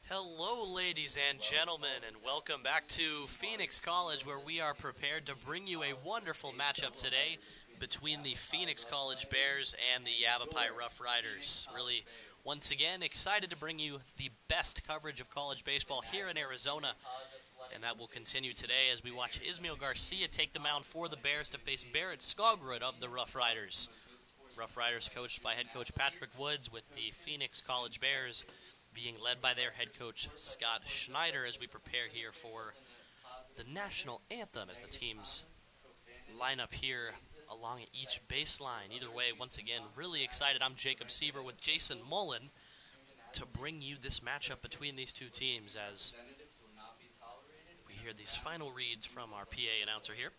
Hello, ladies and gentlemen, and welcome back to Phoenix College, where we are prepared to bring you a wonderful matchup today between the Phoenix College Bears and the Yavapai Rough Riders. Really, once again, excited to bring you the best coverage of college baseball here in Arizona, and that will continue today as we watch Ismael Garcia take the mound for the Bears to face Barrett Skogrud of the Rough Riders. Rough Riders coached by head coach Patrick Woods, with the Phoenix College Bears being led by their head coach Scott Schneider, as we prepare here for the national anthem as the teams line up here along each baseline. Either way, once again, really excited. I'm Jacob Seaver with Jason Mullen to bring you this matchup between these two teams as we hear these final reads from our PA announcer here.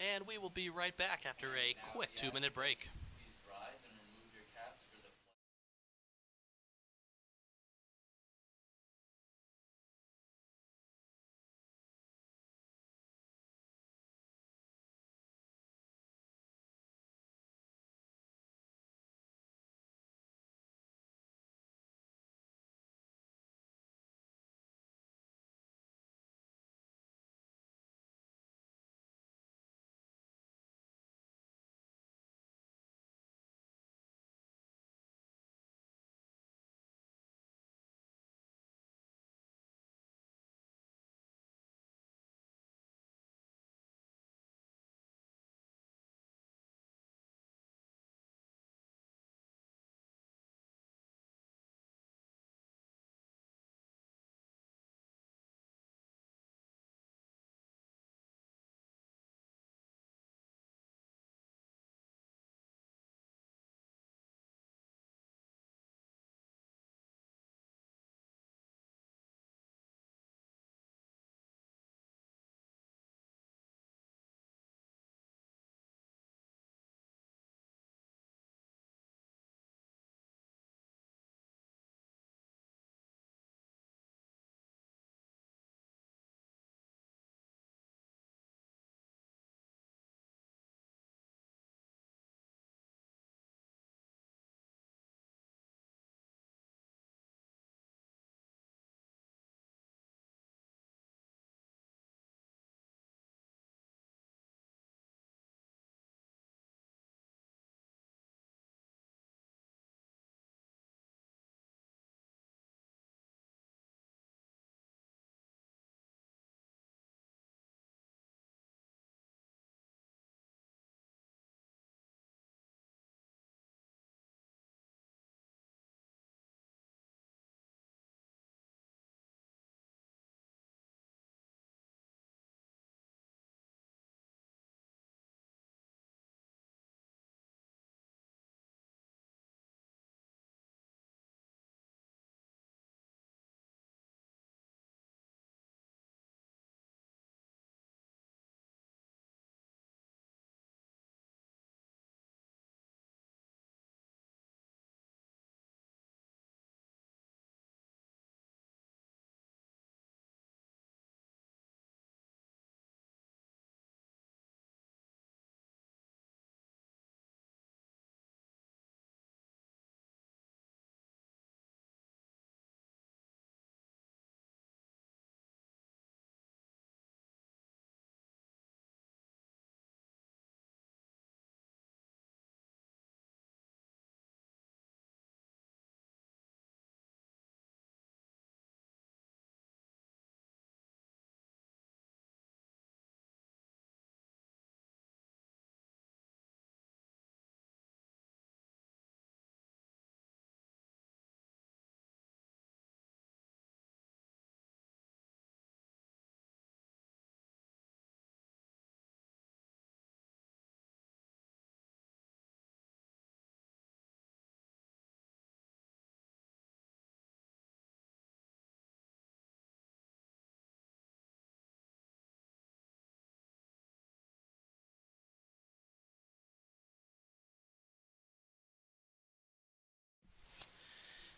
And we will be right back after a quick 2-minute break.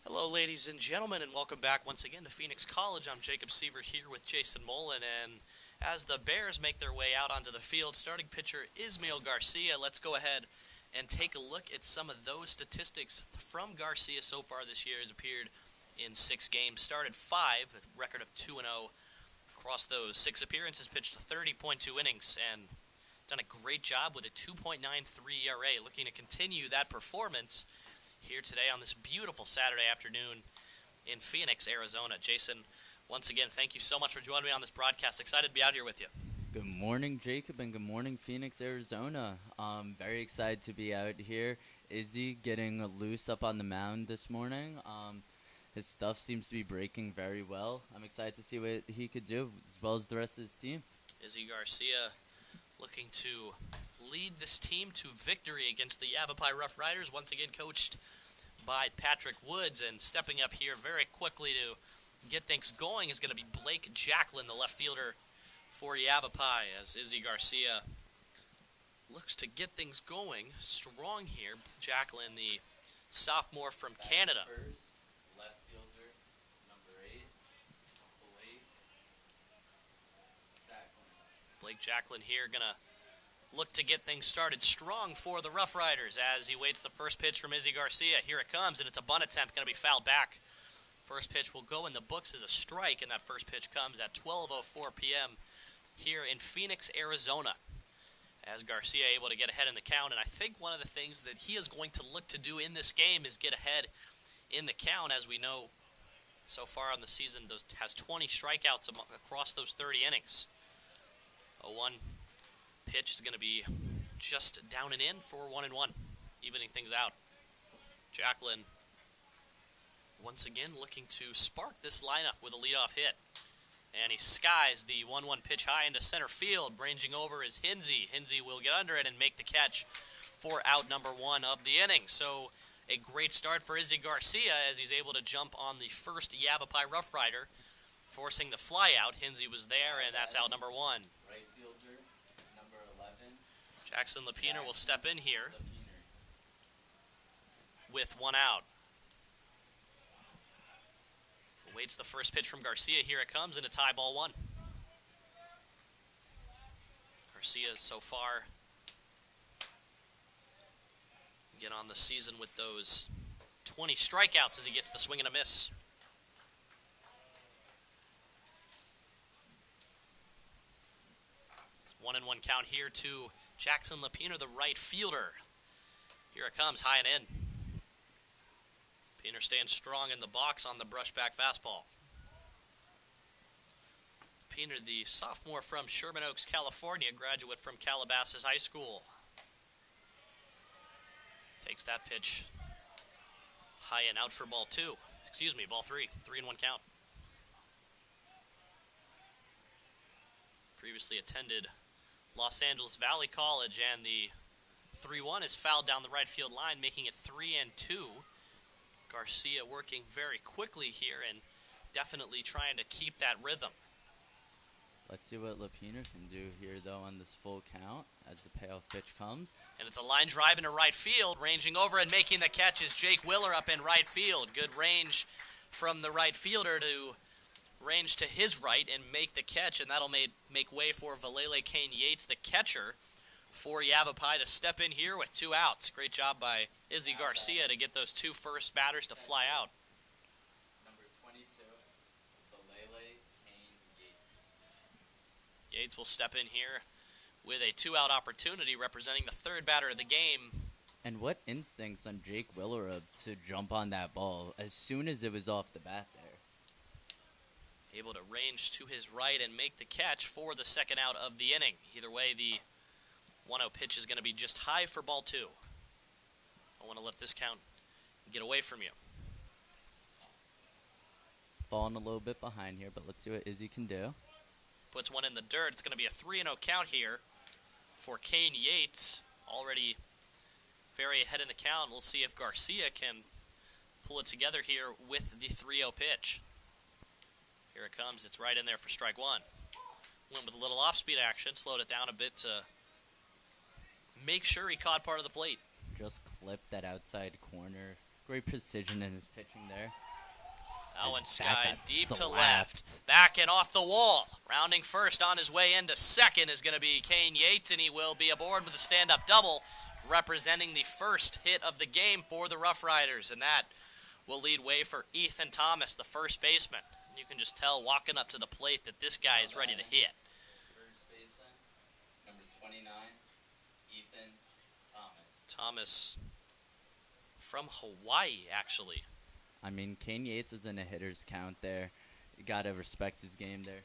Hello, ladies and gentlemen, and welcome back once again to Phoenix College. I'm Jacob Seaver here with Jason Mullen, and as the Bears make their way out onto the field, starting pitcher Ismael Garcia. Let's go ahead and take a look at some of those statistics from Garcia so far this year. Has appeared in 6 games, started 5 with a record of 2-0 across those 6 appearances, pitched 30.2 innings, and done a great job with a 2.93 ERA. Looking to continue that performance here today on this beautiful Saturday afternoon in Phoenix, Arizona. Jason, once again, thank you so much for joining me on this broadcast. Excited to be out here with you. Good morning, Jacob, and good morning, Phoenix, Arizona. Very excited to be out here. Izzy getting loose up on the mound this morning. His stuff seems to be breaking very well. I'm excited to see what he could do, as well as the rest of his team. Izzy Garcia looking to lead this team to victory against the Yavapai Rough Riders, once again coached by Patrick Woods. And stepping up here very quickly to get things going is going to be Blake Jacklin, the left fielder for Yavapai, as Izzy Garcia looks to get things going strong here. Jacklin, the sophomore from Canada. First, left fielder, number 8, Blake Jacklin here going to look to get things started strong for the Rough Riders as he waits the first pitch from Izzy Garcia. Here it comes, and it's a bunt attempt, going to be fouled back. First pitch will go in the books as a strike, and that first pitch comes at 12:04 p.m. here in Phoenix, Arizona, as Garcia able to get ahead in the count. And I think one of the things that he is going to look to do in this game is get ahead in the count. As we know, so far on the season, has 20 strikeouts across those 30 innings. A 1 pitch is going to be just down and in for 1-1, evening things out. Jacklin once again looking to spark this lineup with a leadoff hit. And he skies the 1-1 pitch high into center field. Ranging over is Hinsey. Hinsey will get under it and make the catch for out number 1 of the inning. So a great start for Izzy Garcia as he's able to jump on the first Yavapai Rough Rider, forcing the fly out. Hinsey was there, and that's out number 1. right fielder, number 11. Jackson Lapiner will step in here with 1 out. Waits the first pitch from Garcia. Here it comes, and it's high ball 1. Garcia so far get on the season with those 20 strikeouts as he gets the swing and a miss. It's 1-1 count here to Jackson Lapiner, the right fielder. Here it comes, high and in. Lapiner stands strong in the box on the brushback fastball. Lapiner, the sophomore from Sherman Oaks, California, graduate from Calabasas High School. Takes that pitch high and out for ball 2. Excuse me, ball 3. 3-1 count. Previously attended Los Angeles Valley College, and the 3-1 is fouled down the right field line, making it 3-2. Garcia working very quickly here and definitely trying to keep that rhythm. Let's see what Lapiner can do here, though, on this full count as the payoff pitch comes. And it's a line drive into right field. Ranging over and making the catch is Jake Willer up in right field. Good range from the right fielder to range to his right and make the catch, and that'll make way for Valele Kane Yates, the catcher, for Yavapai to step in here with 2 outs. Great job by Izzy Garcia to get those 2 first batters to fly out. Number 22, Valele Kane Yates. Yates will step in here with a 2-out opportunity, representing the 3rd batter of the game. And what instincts on Jake Willerup to jump on that ball as soon as it was off the bat there. Able to range to his right and make the catch for the 2nd out of the inning. Either way, the 1-0 pitch is going to be just high for ball 2. I want to let this count get away from you. Falling a little bit behind here, but let's see what Izzy can do. Puts 1 in the dirt. It's going to be a 3-0 count here for Kane Yates. Already very ahead in the count. We'll see if Garcia can pull it together here with the 3-0 pitch. Here it comes. It's right in there for strike 1. Went with a little off-speed action. Slowed it down a bit to make sure he caught part of the plate. Just clipped that outside corner. Great precision in his pitching there. Owen His Sky bat got deep to slapped. left. Back and off the wall. Rounding first on his way into second is going to be Kane Yates, and he will be aboard with a stand-up double, representing the first hit of the game for the Rough Riders. And that will lead way for Ethan Thomas, the first baseman. You can just tell walking up to the plate that this guy is ready to hit. First baseman, number 29, Ethan Thomas. Thomas from Hawaii, actually. I mean, Kane Yates was in a hitter's count there. You got to respect his game there.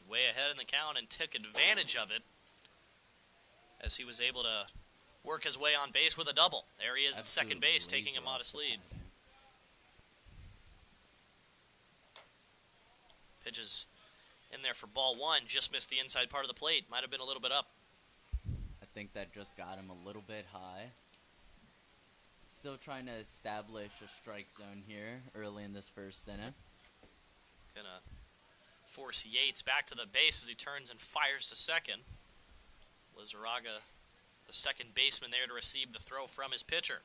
Way ahead in the count and took advantage of it as he was able to work his way on base with a double. There he is at second base, taking a modest lead. Pitches in there for ball one, just missed the inside part of the plate. Might have been a little bit up. I think that just got him a little bit high. Still trying to establish a strike zone here early in this first inning. Gonna force Yates back to the base as he turns and fires to second. Lizarraga, the second baseman, there to receive the throw from his pitcher.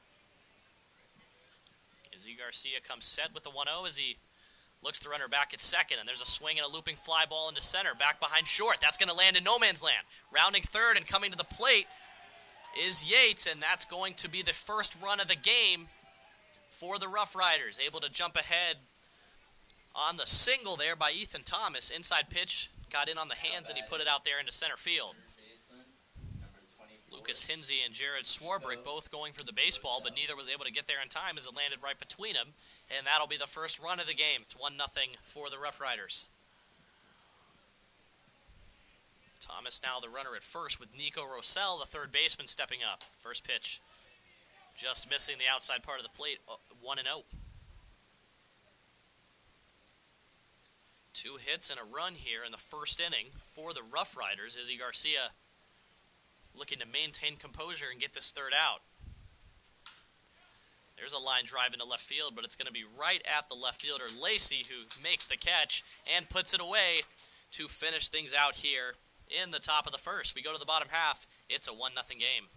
Izzy Garcia comes set with the 1-0 as he looks to runner back at second, and there's a swing and a looping fly ball into center, back behind short. That's going to land in no man's land. Rounding third and coming to the plate is Yates, and that's going to be the first run of the game for the Rough Riders. Able to jump ahead on the single there by Ethan Thomas. Inside pitch got in on the hands, and he put it out there into center field. Lucas Hinsey and Jared Swarbrick both going for the baseball, but neither was able to get there in time as it landed right between them. And that'll be the first run of the game. It's 1-0 for the Rough Riders. Thomas now the runner at first with Nico Rosell, the third baseman, stepping up. First pitch just missing the outside part of the plate, 1-0. 2 hits and a run here in the first inning for the Rough Riders. Izzy Garcia looking to maintain composure and get this third out. There's a line drive into left field, but it's going to be right at the left fielder, Lacey, who makes the catch and puts it away to finish things out here in the top of the first. We go to the bottom half. It's a 1-0 game.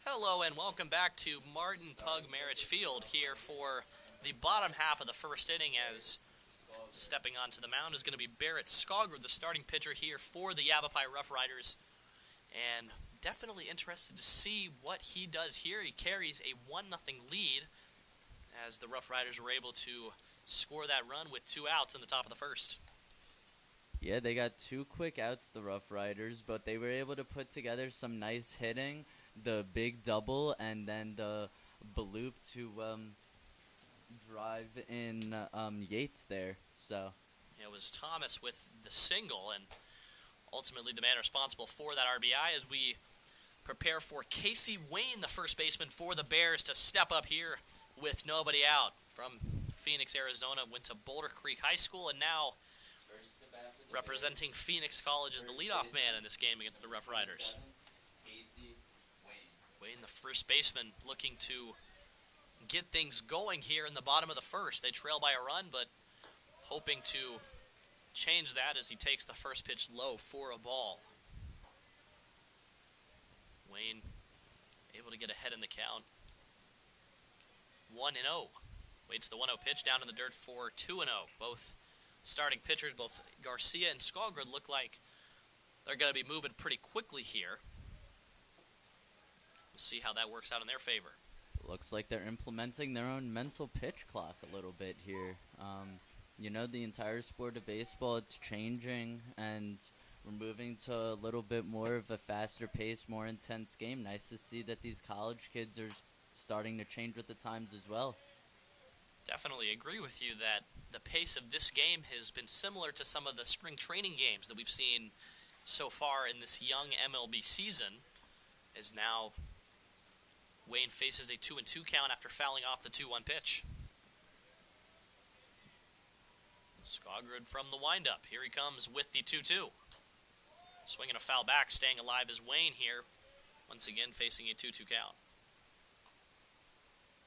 Hello and welcome back to Martin Pug Marich Field here for the bottom half of the first inning, as stepping onto the mound is going to be Barrett Skogard, the starting pitcher here for the Yavapai Rough Riders. And definitely interested to see what he does here. He carries a 1-0 lead as the Rough Riders were able to score that run with 2 outs in the top of the first. Yeah, they got 2 quick outs, the Rough Riders, but they were able to put together some nice hitting. The big double and then the bloop to drive in Yates there. So it was Thomas with the single, and ultimately the man responsible for that RBI as we prepare for Casey Wayne, the first baseman for the Bears, to step up here with nobody out. From Phoenix, Arizona, went to Boulder Creek High School, and now representing Phoenix College as the leadoff man in this game against the Rough Riders. Wayne, the first baseman, looking to get things going here in the bottom of the first. They trail by a run, but hoping to change that as he takes the first pitch low for a ball. Wayne able to get ahead in the count. 1-0. Waits the 1-0 pitch down in the dirt for 2-0. Both starting pitchers, both Garcia and Skogard, look like they're going to be moving pretty quickly here. See how that works out in their favor. Looks like they're implementing their own mental pitch clock a little bit here. You know, the entire sport of baseball, it's changing, and we're moving to a little bit more of a faster pace, more intense game. Nice to see that these college kids are starting to change with the times as well. Definitely agree with you that the pace of this game has been similar to some of the spring training games that we've seen so far in this young MLB season, as now Wayne faces a 2-2 count after fouling off the 2-1 pitch. Skogrid from the windup. Here he comes with the 2-2. Swinging a foul back, staying alive is Wayne here. Once again facing a 2-2 count.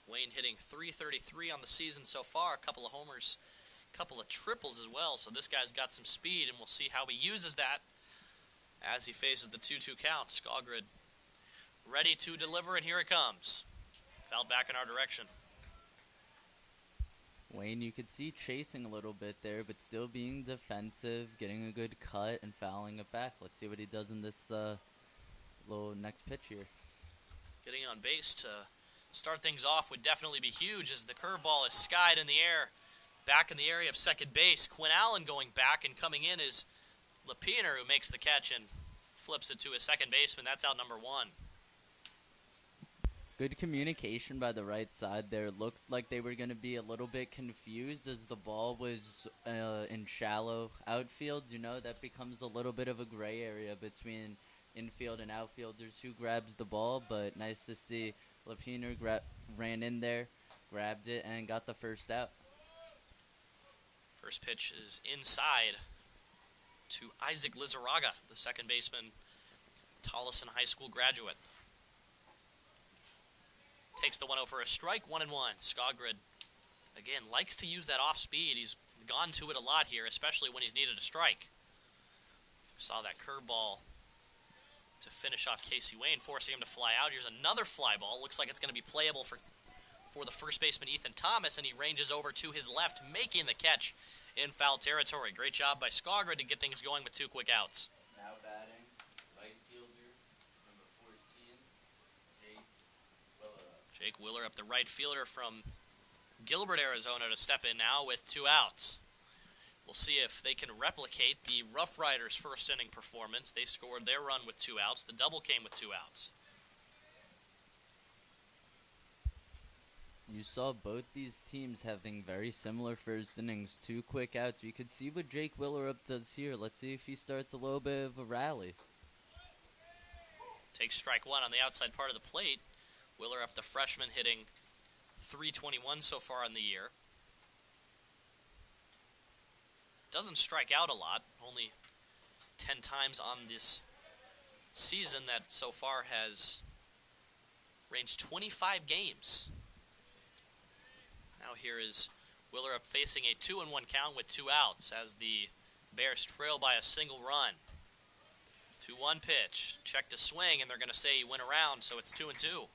Wayne hitting .333 on the season so far. A couple of homers, a couple of triples as well. So this guy's got some speed, and we'll see how he uses that as he faces the 2-2 count. Skogrid ready to deliver, and here it comes. Fouled back in our direction. Wayne, you could see chasing a little bit there, but still being defensive, getting a good cut, and fouling it back. Let's see what he does in this little next pitch here. Getting on base to start things off would definitely be huge as the curveball is skied in the air. Back in the area of second base, Quinn Allen going back, and coming in is Lapiner, who makes the catch and flips it to his second baseman. That's out number 1. Good communication by the right side there. Looked like they were going to be a little bit confused as the ball was in shallow outfield. You know, that becomes a little bit of a gray area between infield and outfielders who grabs the ball, but nice to see Lapiner ran in there, grabbed it, and got the first out. First pitch is inside to Isaac Lizarraga, the second baseman, Tolleson High School graduate. Takes the 1-0 for a strike, 1-1. Skogrid, again, likes to use that off speed. He's gone to it a lot here, especially when he's needed a strike. Saw that curveball to finish off Casey Wayne, forcing him to fly out. Here's another fly ball. Looks like it's going to be playable for the first baseman, Ethan Thomas, and he ranges over to his left, making the catch in foul territory. Great job by Skogrid to get things going with 2 quick outs. Now batting, right fielder, number 14, Jake Willerup, the right fielder from Gilbert, Arizona, to step in now with 2 outs. We'll see if they can replicate the Rough Riders' first inning performance. They scored their run with 2 outs. The double came with 2 outs. You saw both these teams having very similar first innings, 2 quick outs. You could see what Jake Willerup does here. Let's see if he starts a little bit of a rally. Takes strike 1 on the outside part of the plate. Willerup, the freshman, hitting .321 so far in the year. Doesn't strike out a lot, only 10 times on this season that so far has ranged 25 games. Now here is Willerup facing a 2-1 count with 2 outs as the Bears trail by a single run. 2-1 pitch, check to swing, and they're going to say he went around, so it's 2-2.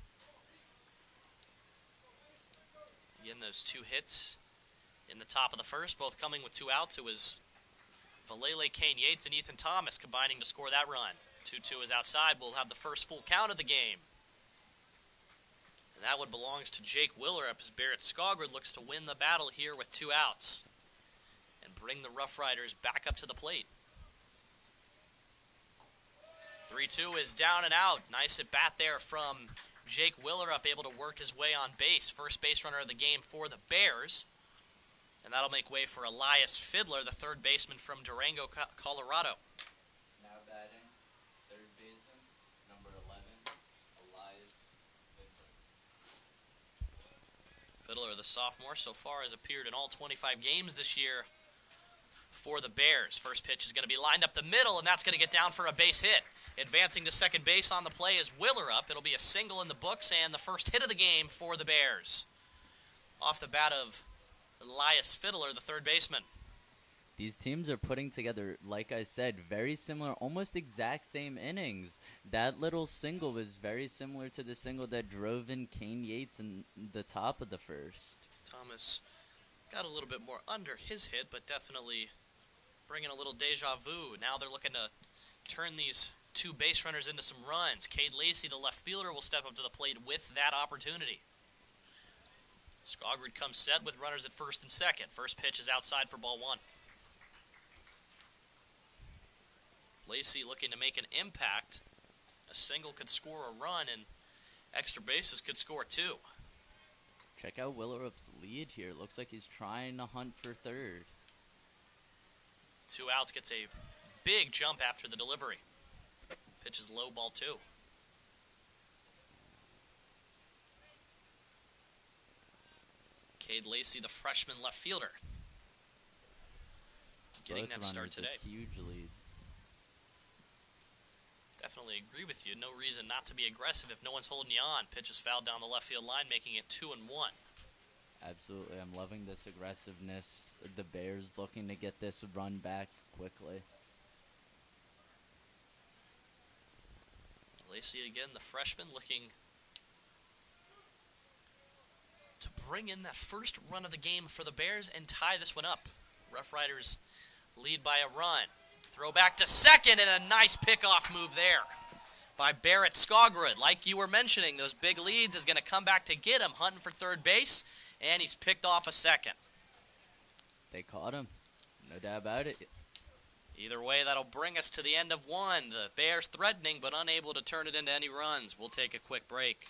Again, those 2 hits in the top of the first, both coming with 2 outs. It was Valele, Kane Yates, and Ethan Thomas combining to score that run. 2-2 is outside. We'll have the first full count of the game. And that one belongs to Jake Willerup as Barrett Skogrid looks to win the battle here with 2 outs and bring the Rough Riders back up to the plate. 3-2 is down and out. Nice at bat there from Jake Willerup, able to work his way on base. First base runner of the game for the Bears. And that'll make way for Elias Fiddler, the third baseman from Durango, Colorado. Now batting, third baseman, number 11, Elias Fiddler. Fiddler, the sophomore, so far has appeared in all 25 games this year for the Bears. First pitch is going to be lined up the middle, and that's going to get down for a base hit. Advancing to second base on the play is Willerup. It'll be a single in the books and the first hit of the game for the Bears. Off the bat of Elias Fiddler, the third baseman. These teams are putting together, like I said, very similar, almost exact same innings. That little single was very similar to the single that drove in Kane Yates in the top of the first. Thomas got a little bit more under his hit, but definitely bringing a little deja vu. Now they're looking to turn these 2 base runners into some runs. Cade Lacey, the left fielder, will step up to the plate with that opportunity. Skogrid comes set with runners at first and second. First pitch is outside for ball 1. Lacey looking to make an impact. A single could score a run, and Extra bases could score too. Check out Willerup's lead here. Looks like he's trying to hunt for third. 2 outs, gets a big jump after the delivery. Pitch is low, ball 2. Cade Lacey, the freshman left fielder, getting Both that start runners today. with huge leads. Definitely agree with you. No reason not to be aggressive if no one's holding you on. Pitch is fouled down the left field line, making it 2-1. Absolutely. I'm loving this aggressiveness. The Bears looking to get this run back quickly. Lacey again, the freshman, looking to bring in that first run of the game for the Bears and tie this one up. Rough Riders lead by a run. Throw back to second, and a nice pickoff move there by Barrett Skogrud. Like you were mentioning, those big leads is going to come back to get him, hunting for third base, and he's picked off a second. They caught him. No doubt about it. Either way, that'll bring us to the end of one. The Bears threatening, but unable to turn it into any runs. We'll take a quick break.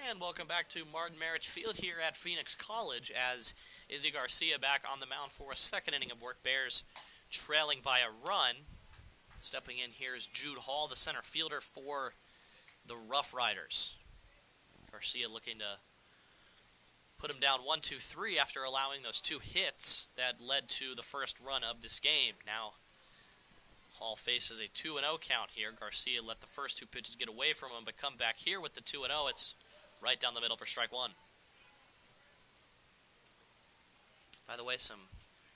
And welcome back to Marich Field here at Phoenix College as Izzy Garcia back on the mound for a second inning of work. Bears trailing by a run. Stepping in here is Jude Hall, the center fielder for the Rough Riders. Garcia looking to put him down 1-2-3 after allowing those 2 hits that led to the first run of this game. Now Hall faces a 2-0 count here. Garcia let the first 2 pitches get away from him, but come back here with the 2-0. It's right down the middle for strike 1. By the way, some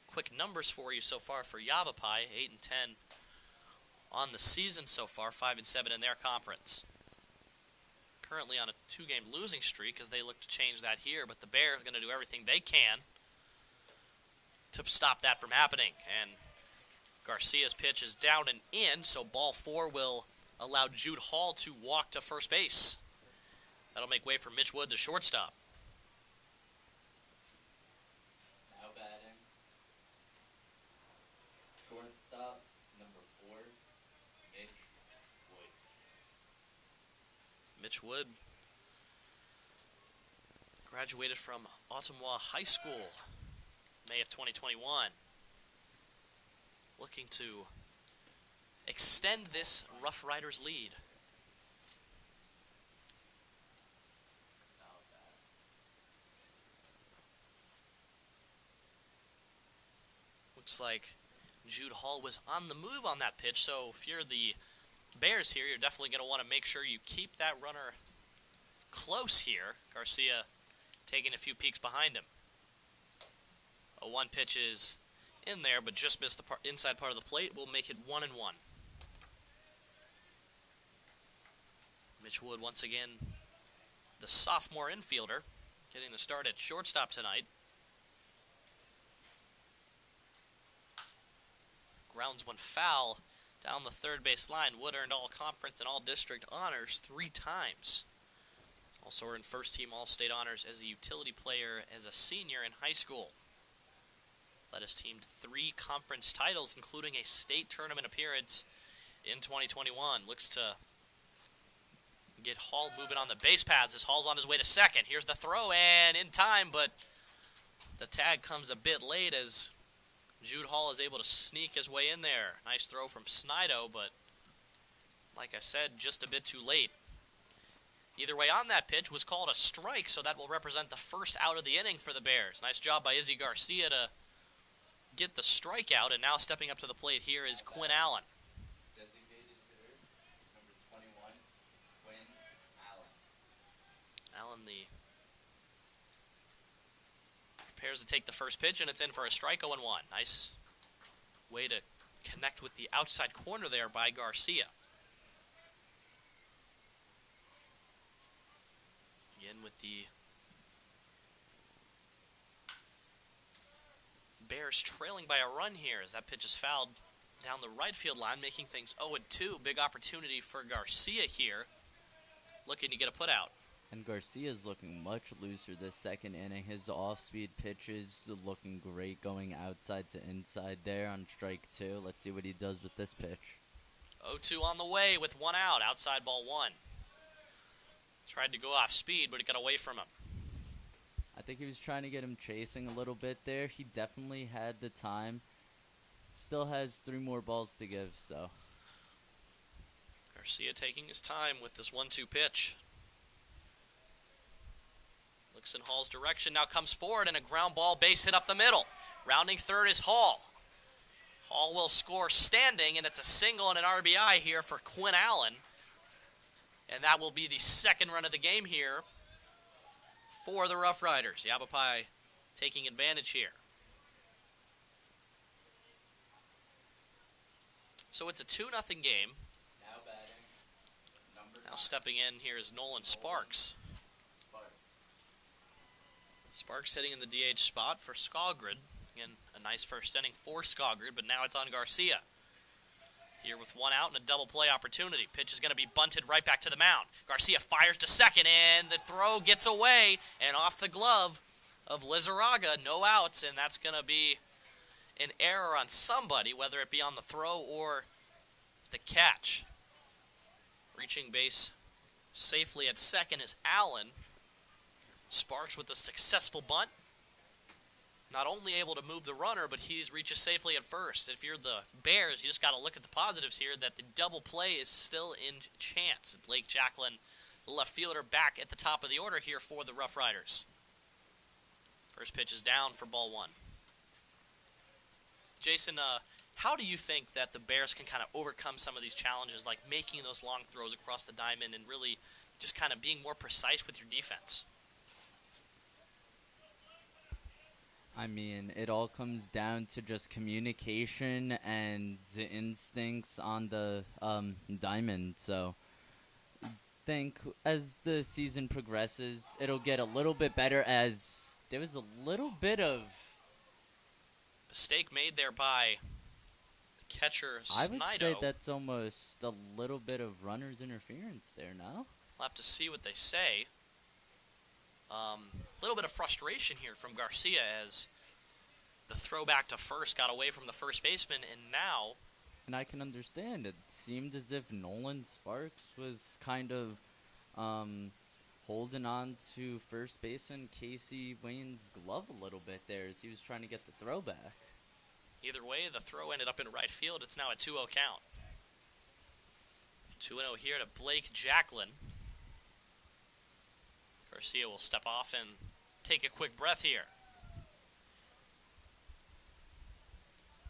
quick numbers for you so far for Yavapai. 8-10 on the season so far, 5-7 in their conference. Currently on a 2-game losing streak as they look to change that here, but the Bears are going to do everything they can to stop that from happening. And Garcia's pitch is down and in, so ball 4 will allow Jude Hall to walk to first base. That'll make way for Mitch Wood, the shortstop. Now batting. Shortstop, number 4, Mitch Wood. Mitch Wood graduated from Ottawa High School May of 2021. Looking to extend this Rough Riders lead. Looks like Jude Hall was on the move on that pitch, so if you're the Bears here, you're definitely going to want to make sure you keep that runner close here. Garcia taking a few peeks behind him. A 1 pitch is in there, but just missed the inside part of the plate. Will make it 1-1. Mitch Wood, once again, the sophomore infielder, getting the start at shortstop tonight. Grounds 1 foul down the third base line. Wood earned all conference and all district honors 3 times. Also earned first team all-state honors as a utility player as a senior in high school. Led his team to 3 conference titles, including a state tournament appearance in 2021. Looks to get Hall moving on the base paths as Hall's on his way to second. Here's the throw, and in time, but the tag comes a bit late as Jude Hall is able to sneak his way in there. Nice throw from Snido, but like I said, just a bit too late. Either way, on that pitch was called a strike, so that will represent the first out of the inning for the Bears. Nice job by Izzy Garcia to get the strikeout, and now stepping up to the plate here is Quinn Allen. Designated hitter, number 21, Quinn Allen. Allen prepares to take the first pitch, and it's in for a strike, 0-1. Nice way to connect with the outside corner there by Garcia. Again with the Bears trailing by a run here as that pitch is fouled down the right field line, making things 0-2. Big opportunity for Garcia here, looking to get a putout. And Garcia's looking much looser this second inning. His off-speed pitches looking great, going outside to inside there on strike 2. Let's see what he does with this pitch. 0-2 on the way with one out, outside ball 1. Tried to go off speed, but it got away from him. I think he was trying to get him chasing a little bit there. He definitely had the time. Still has 3 more balls to give, so. Garcia taking his time with this 1-2 pitch. Looks in Hall's direction, now comes forward, and a ground ball base hit up the middle. Rounding third is Hall. Hall will score standing, and it's a single and an RBI here for Quinn Allen. And that will be the second run of the game here for the Rough Riders. Yavapai taking advantage here. So it's a 2-0 game. Now batting. Now stepping in here is Nolan Sparks. Sparks hitting in the DH spot for Skogrid. Again, a nice first inning for Skogrid, but now it's on Garcia. Here with one out and a double play opportunity. Pitch is going to be bunted right back to the mound. Garcia fires to second, and the throw gets away and off the glove of Lizarraga. No outs, and that's going to be an error on somebody, whether it be on the throw or the catch. Reaching base safely at second is Allen. Sparks with a successful bunt. Not only able to move the runner, but he reaches safely at first. If you're the Bears, you just got to look at the positives here, that the double play is still in chance. Blake Jacklin, the left fielder, back at the top of the order here for the Rough Riders. First pitch is down for ball 1. Jason, how do you think that the Bears can kind of overcome some of these challenges, like making those long throws across the diamond and really just kind of being more precise with your defense? I mean, it all comes down to just communication and the instincts on the diamond. So I think as the season progresses, it'll get a little bit better, as there was a little bit of mistake made there by the catcher, Snido. I would say that's almost a little bit of runner's interference there, no? We'll have to see what they say. A little bit of frustration here from Garcia as the throw back to first got away from the first baseman, and now... And I can understand. It seemed as if Nolan Sparks was kind of holding on to first baseman Casey Wayne's glove a little bit there as he was trying to get the throw back. Either way, the throw ended up in right field. It's now a 2-0 count. 2-0 here to Blake Jacklin. Garcia will step off and take a quick breath here.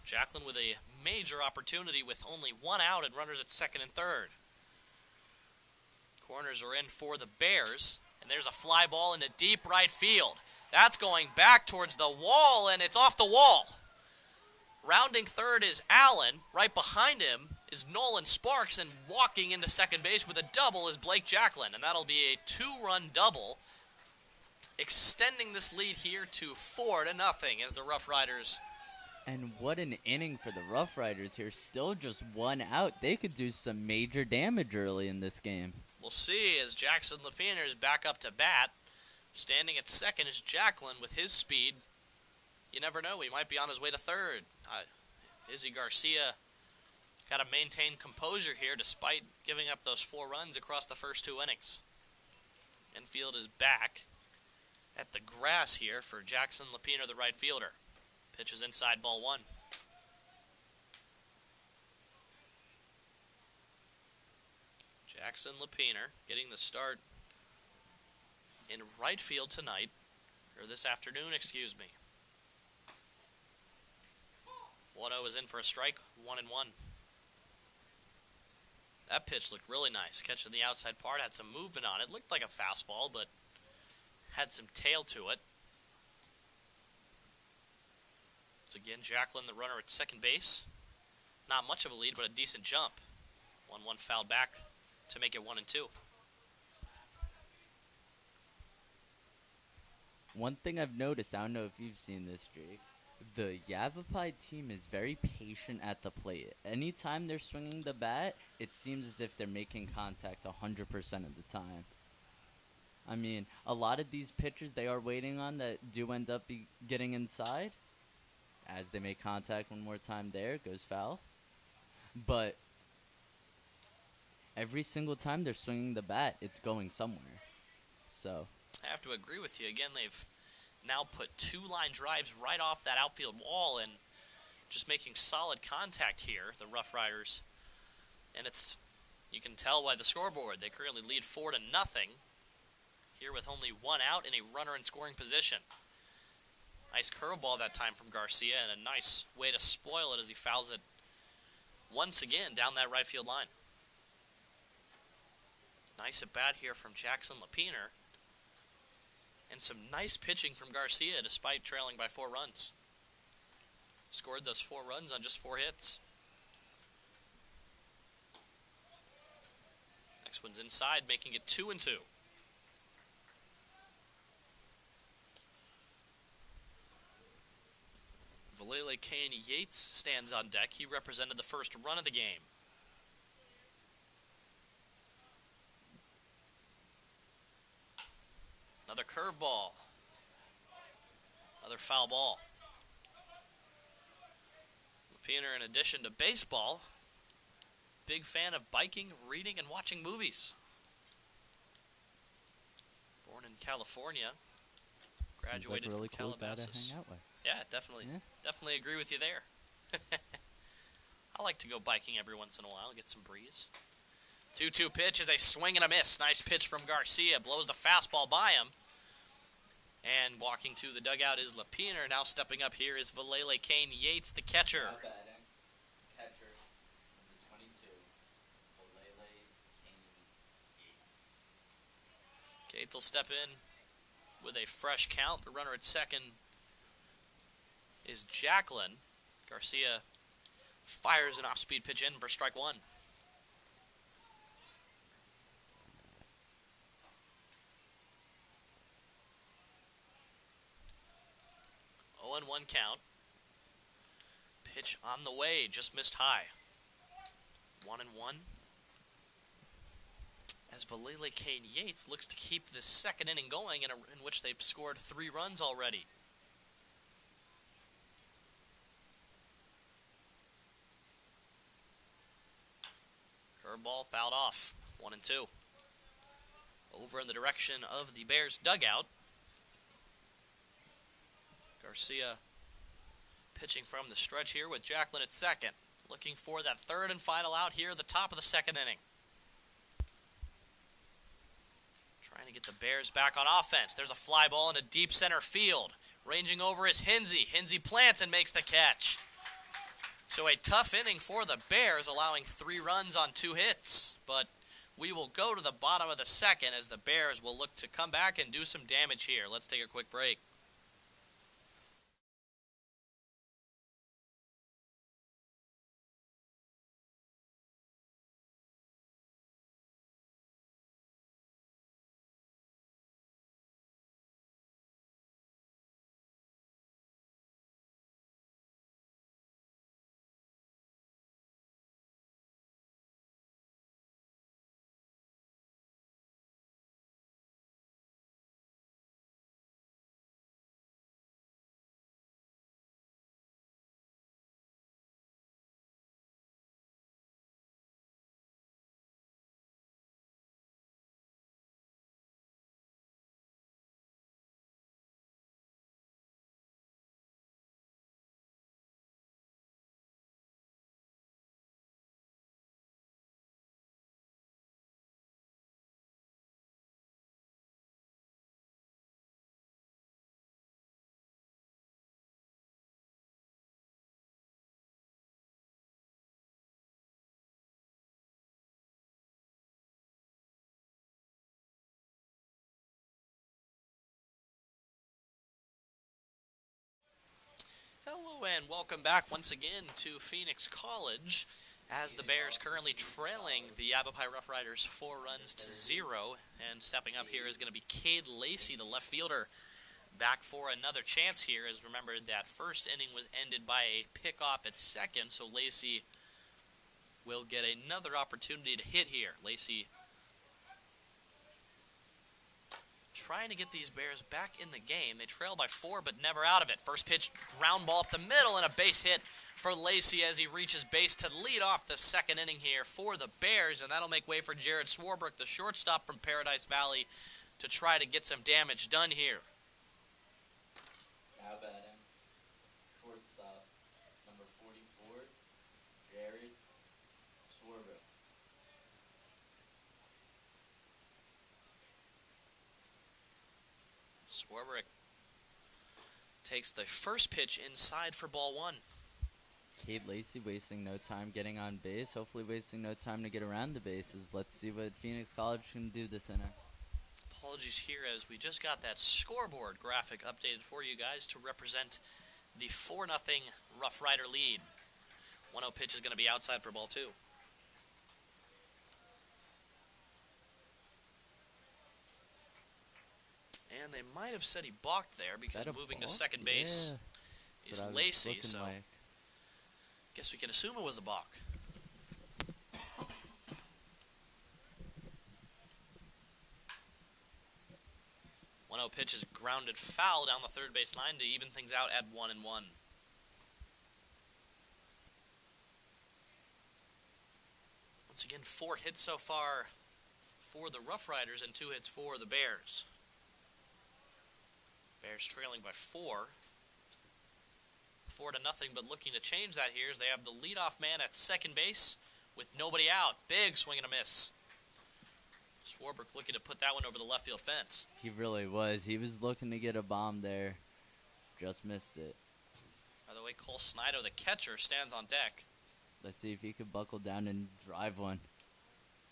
Jacklin with a major opportunity with only one out and runners at second and third. Corners are in for the Bears, and there's a fly ball into deep right field. That's going back towards the wall, and it's off the wall. Rounding third is Allen. Right behind him is Nolan Sparks, and walking into second base with a double is Blake Jacklin, and that'll be a 2-run double, extending this lead here to 4-0 as the Rough Riders. And what an inning for the Rough Riders here. Still just one out. They could do some major damage early in this game. We'll see as Jackson Lapiner is back up to bat. Standing at second is Jacklin with his speed. You never know. He might be on his way to third. Izzy Garcia got to maintain composure here despite giving up those 4 runs across the first 2 innings. Infield is back at the grass here for Jackson Lapiner, the right fielder. Pitch is inside, ball 1. Jackson Lapiner getting the start in right field tonight, or this afternoon, excuse me. 1-0 is in for a strike, 1-1. That pitch looked really nice. Catch in the outside part, had some movement on it. Looked like a fastball, but had some tail to it. It's again Jacqueline, the runner at second base. Not much of a lead, but a decent jump. 1-1 fouled back to make it 1-2. One thing I've noticed, I don't know if you've seen this, Jake, the Yavapai team is very patient at the plate. Anytime they're swinging the bat, it seems as if they're making contact 100% of the time. I mean, a lot of these pitchers they are waiting on that do end up getting inside. As they make contact one more time there, it goes foul. But every single time they're swinging the bat, it's going somewhere. So I have to agree with you. Again, they've now put 2 line drives right off that outfield wall and just making solid contact here, the Rough Riders. And you can tell by the scoreboard. They currently lead 4-0 here with only 1 out and a runner in scoring position. Nice curveball that time from Garcia, and a nice way to spoil it as he fouls it once again down that right field line. Nice at bat here from Jackson Lapiner. And some nice pitching from Garcia despite trailing by 4 runs. Scored those 4 runs on just 4 hits. Next one's inside, making it 2-2. Valele Kane Yates stands on deck. He represented the first run of the game. Another curveball. Another foul ball. Lapiner, in addition to baseball, big fan of biking, reading, and watching movies. Born in California, graduated really from cool Calabasas. to hang out with. Yeah, definitely. Yeah. Definitely agree with you there. I like to go biking every once in a while, get some breeze. 2-2 pitch is a swing and a miss. Nice pitch from Garcia. Blows the fastball by him. And walking to the dugout is Lapiner. Now stepping up here is Valele Kane Yates, the catcher. Not bad, catcher, number 22, Valele Kane Yates. Yates will step in with a fresh count. The runner at second is Jacqueline. Garcia fires an off-speed pitch in for strike 1. And 1 count. Pitch on the way, just missed high. 1-1. As Valele Kane Yates looks to keep this second inning going, in which they've scored 3 runs already. Curveball fouled off. 1-2. Over in the direction of the Bears dugout. Garcia pitching from the stretch here with Jacqueline at second. Looking for that third and final out here at the top of the second inning. Trying to get the Bears back on offense. There's a fly ball into deep center field. Ranging over is Hinsey. Hinsey plants and makes the catch. So a tough inning for the Bears, allowing 3 runs on 2 hits. But we will go to the bottom of the second as the Bears will look to come back and do some damage here. Let's take a quick break. Hello and welcome back once again to Phoenix College as the Bears currently trailing the Yavapai Rough Riders 4-0. And stepping up here is going to be Cade Lacey, the left fielder, back for another chance here. As remember, that first inning was ended by a pickoff at second, so Lacey will get another opportunity to hit here. Lacey trying to get these Bears back in the game. They trail by 4, but never out of it. First pitch, ground ball up the middle, and a base hit for Lacey as he reaches base to lead off the second inning here for the Bears, and that'll make way for Jared Swarbrick, the shortstop from Paradise Valley, to try to get some damage done here. How about him? Shortstop, number 44, Jared Swarbrick. Swarbrick takes the first pitch inside for ball one. Cade Lacey wasting no time getting on base, hopefully wasting no time to get around the bases. Let's see what Phoenix College can do this inning. Apologies here as we just got that scoreboard graphic updated for you guys to represent the 4-0 Rough Rider lead. 1-0 pitch is going to be outside for ball two. And they might have said he balked there because moving to second base is Lacey, so like. Guess we can assume it was a balk. 1-0 pitch is grounded foul down the third base line to even things out at 1-1. Once again, 4 hits so far for the Rough Riders and 2 hits for the Bears. Bears trailing by 4. 4-0, but looking to change that here as they have the leadoff man at second base with nobody out. Big swing and a miss. Swarbrick looking to put that one over the left field fence. He really was. He was looking to get a bomb there. Just missed it. By the way, Cole Snido, the catcher, stands on deck. Let's see if he could buckle down and drive one.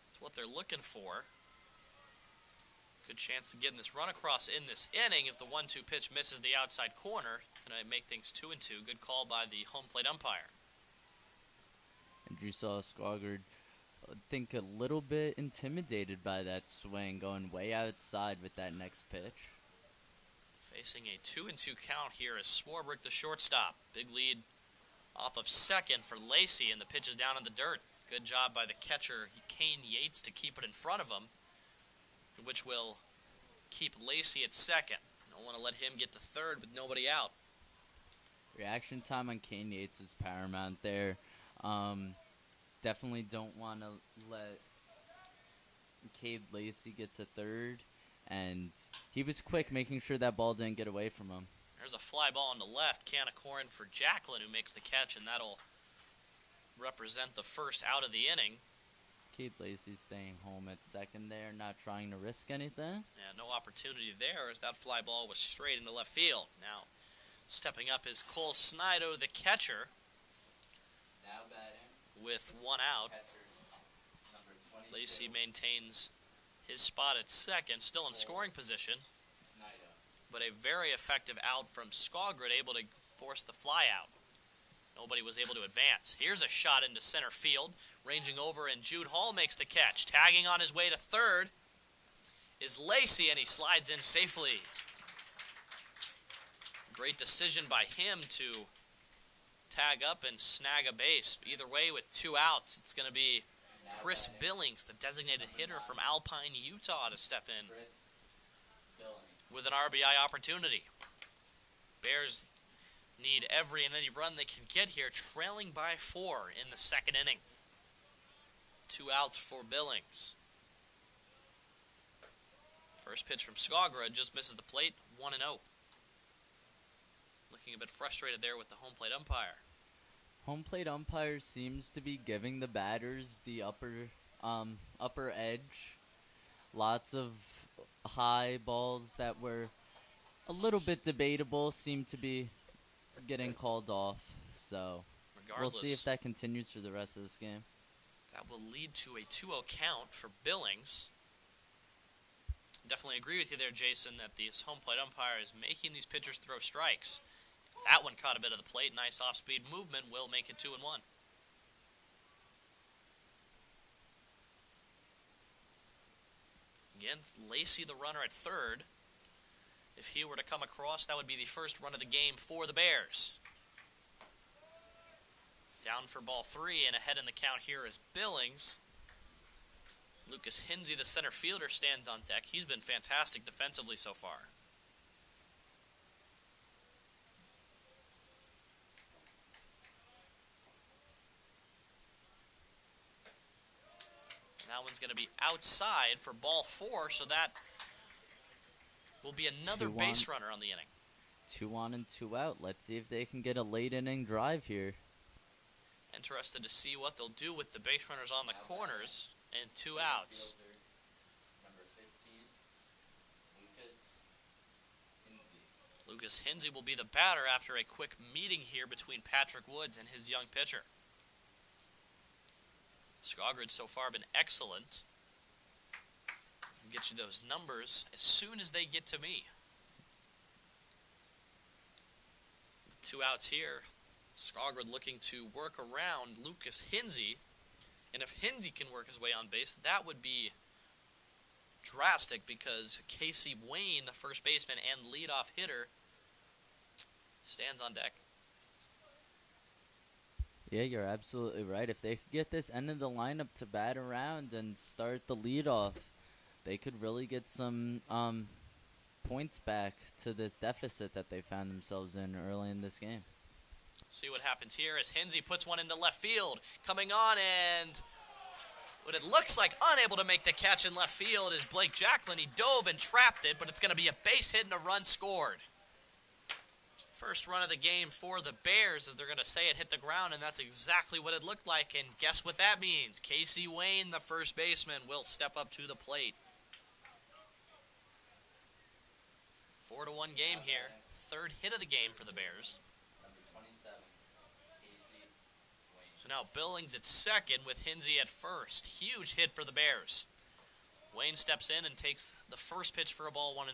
That's what they're looking for. Good chance of getting this run across in this inning as the 1-2 pitch misses the outside corner. Going to make things 2-2. Good call by the home plate umpire. And you saw Squaggard, I think, a little bit intimidated by that swing, going way outside with that next pitch. Facing a 2-2 count here is Swarbrick, the shortstop. Big lead off of second for Lacey, and the pitch is down in the dirt. Good job by the catcher, Kane Yates, to keep it in front of him, which will keep Lacey at second. Don't want to let him get to third with nobody out. Reaction time on Kane Yates is paramount there. Definitely don't want to let Cade Lacey get to third. And he was quick, making sure that ball didn't get away from him. There's a fly ball on the left. Canacorin for Jacqueline, who makes the catch, and that'll represent the first out of the inning. Cade Lacey staying home at second there, not trying to risk anything. Yeah, no opportunity there as that fly ball was straight into left field. Now, stepping up is Cole Snido, the catcher. Now batting. With 1 out. Lacey maintains his spot at second, still in scoring position. But a very effective out from Squaggard, able to force the fly out. Nobody was able to advance. Here's a shot into center field. Ranging over, and Jude Hall makes the catch. Tagging on his way to third is Lacey, and he slides in safely. Great decision by him to tag up and snag a base. Either way, with 2 outs, it's going to be Chris Billings, the designated hitter from Alpine, Utah, to step in with an RBI opportunity. Bears need every and any run they can get here, trailing by 4 in the second inning. 2 outs for Billings. First pitch from Squaggard just misses the plate, 1-0. Looking a bit frustrated there with the home plate umpire. Home plate umpire seems to be giving the batters the upper edge. Lots of high balls that were a little bit debatable seem to be getting called off. So we'll see if that continues for the rest of this game. That will lead to a 2-0 count for Billings. Definitely agree with you there, Jason, that this home plate umpire is making these pitchers throw strikes. That one caught a bit of the plate. Nice off-speed movement will make it 2-1. Again, Lacey the runner at third. If he were to come across, that would be the first run of the game for the Bears. Down for ball 3, and ahead in the count here is Billings. Lucas Hinsey, the center fielder, stands on deck. He's been fantastic defensively so far. That one's going to be outside for ball 4, so that will be another base runner on the inning. 2 on and 2 out. Let's see if they can get a late inning drive here. Interested to see what they'll do with the base runners on the corners and 2 outs. Number 15, Lucas Hinsey will be the batter after a quick meeting here between Patrick Woods and his young pitcher. Skogrid's so far been excellent. I'll get you those numbers as soon as they get to me. With 2 outs here, Skogrid looking to work around Lucas Hinsey. And if Hinsey can work his way on base, that would be drastic because Casey Wayne, the first baseman and leadoff hitter, stands on deck. Yeah, you're absolutely right. If they could get this end of the lineup to bat around and start the leadoff, they could really get some points back to this deficit that they found themselves in early in this game. See what happens here as Hinsey puts one into left field. Coming on, and what it looks like unable to make the catch in left field is Blake Jacklin. He dove and trapped it, but it's going to be a base hit and a run scored. First run of the game for the Bears, as they're going to say it hit the ground, and that's exactly what it looked like. And guess what that means? Casey Wayne, the first baseman, will step up to the plate. 4-1 game here. Third hit of the game for the Bears. Number 27, Casey Wayne. So now Billings at second with Hinsey at first. Huge hit for the Bears. Wayne steps in and takes the first pitch for a ball, 1-0.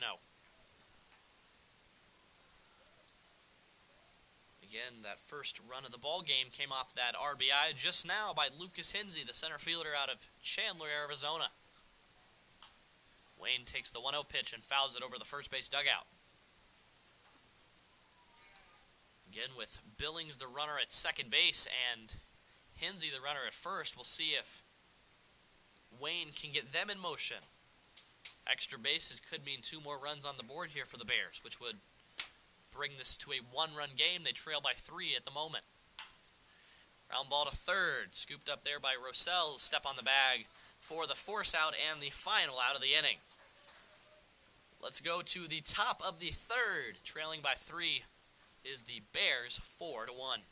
Again, that first run of the ball game came off that RBI just now by Lucas Hinsey, the center fielder out of Chandler, Arizona. Wayne takes the 1-0 pitch and fouls it over the first base dugout. Again, with Billings, the runner at second base, and Hinsey, the runner at first, we'll see if Wayne can get them in motion. Extra bases could mean 2 more runs on the board here for the Bears, which would bring this to a 1-run game. They trail by 3 at the moment. Ground ball to third, scooped up there by Rossell, who'll step on the bag for the force out and the final out of the inning. Let's go to the top of the third. Trailing by 3 is the Bears, 4-1.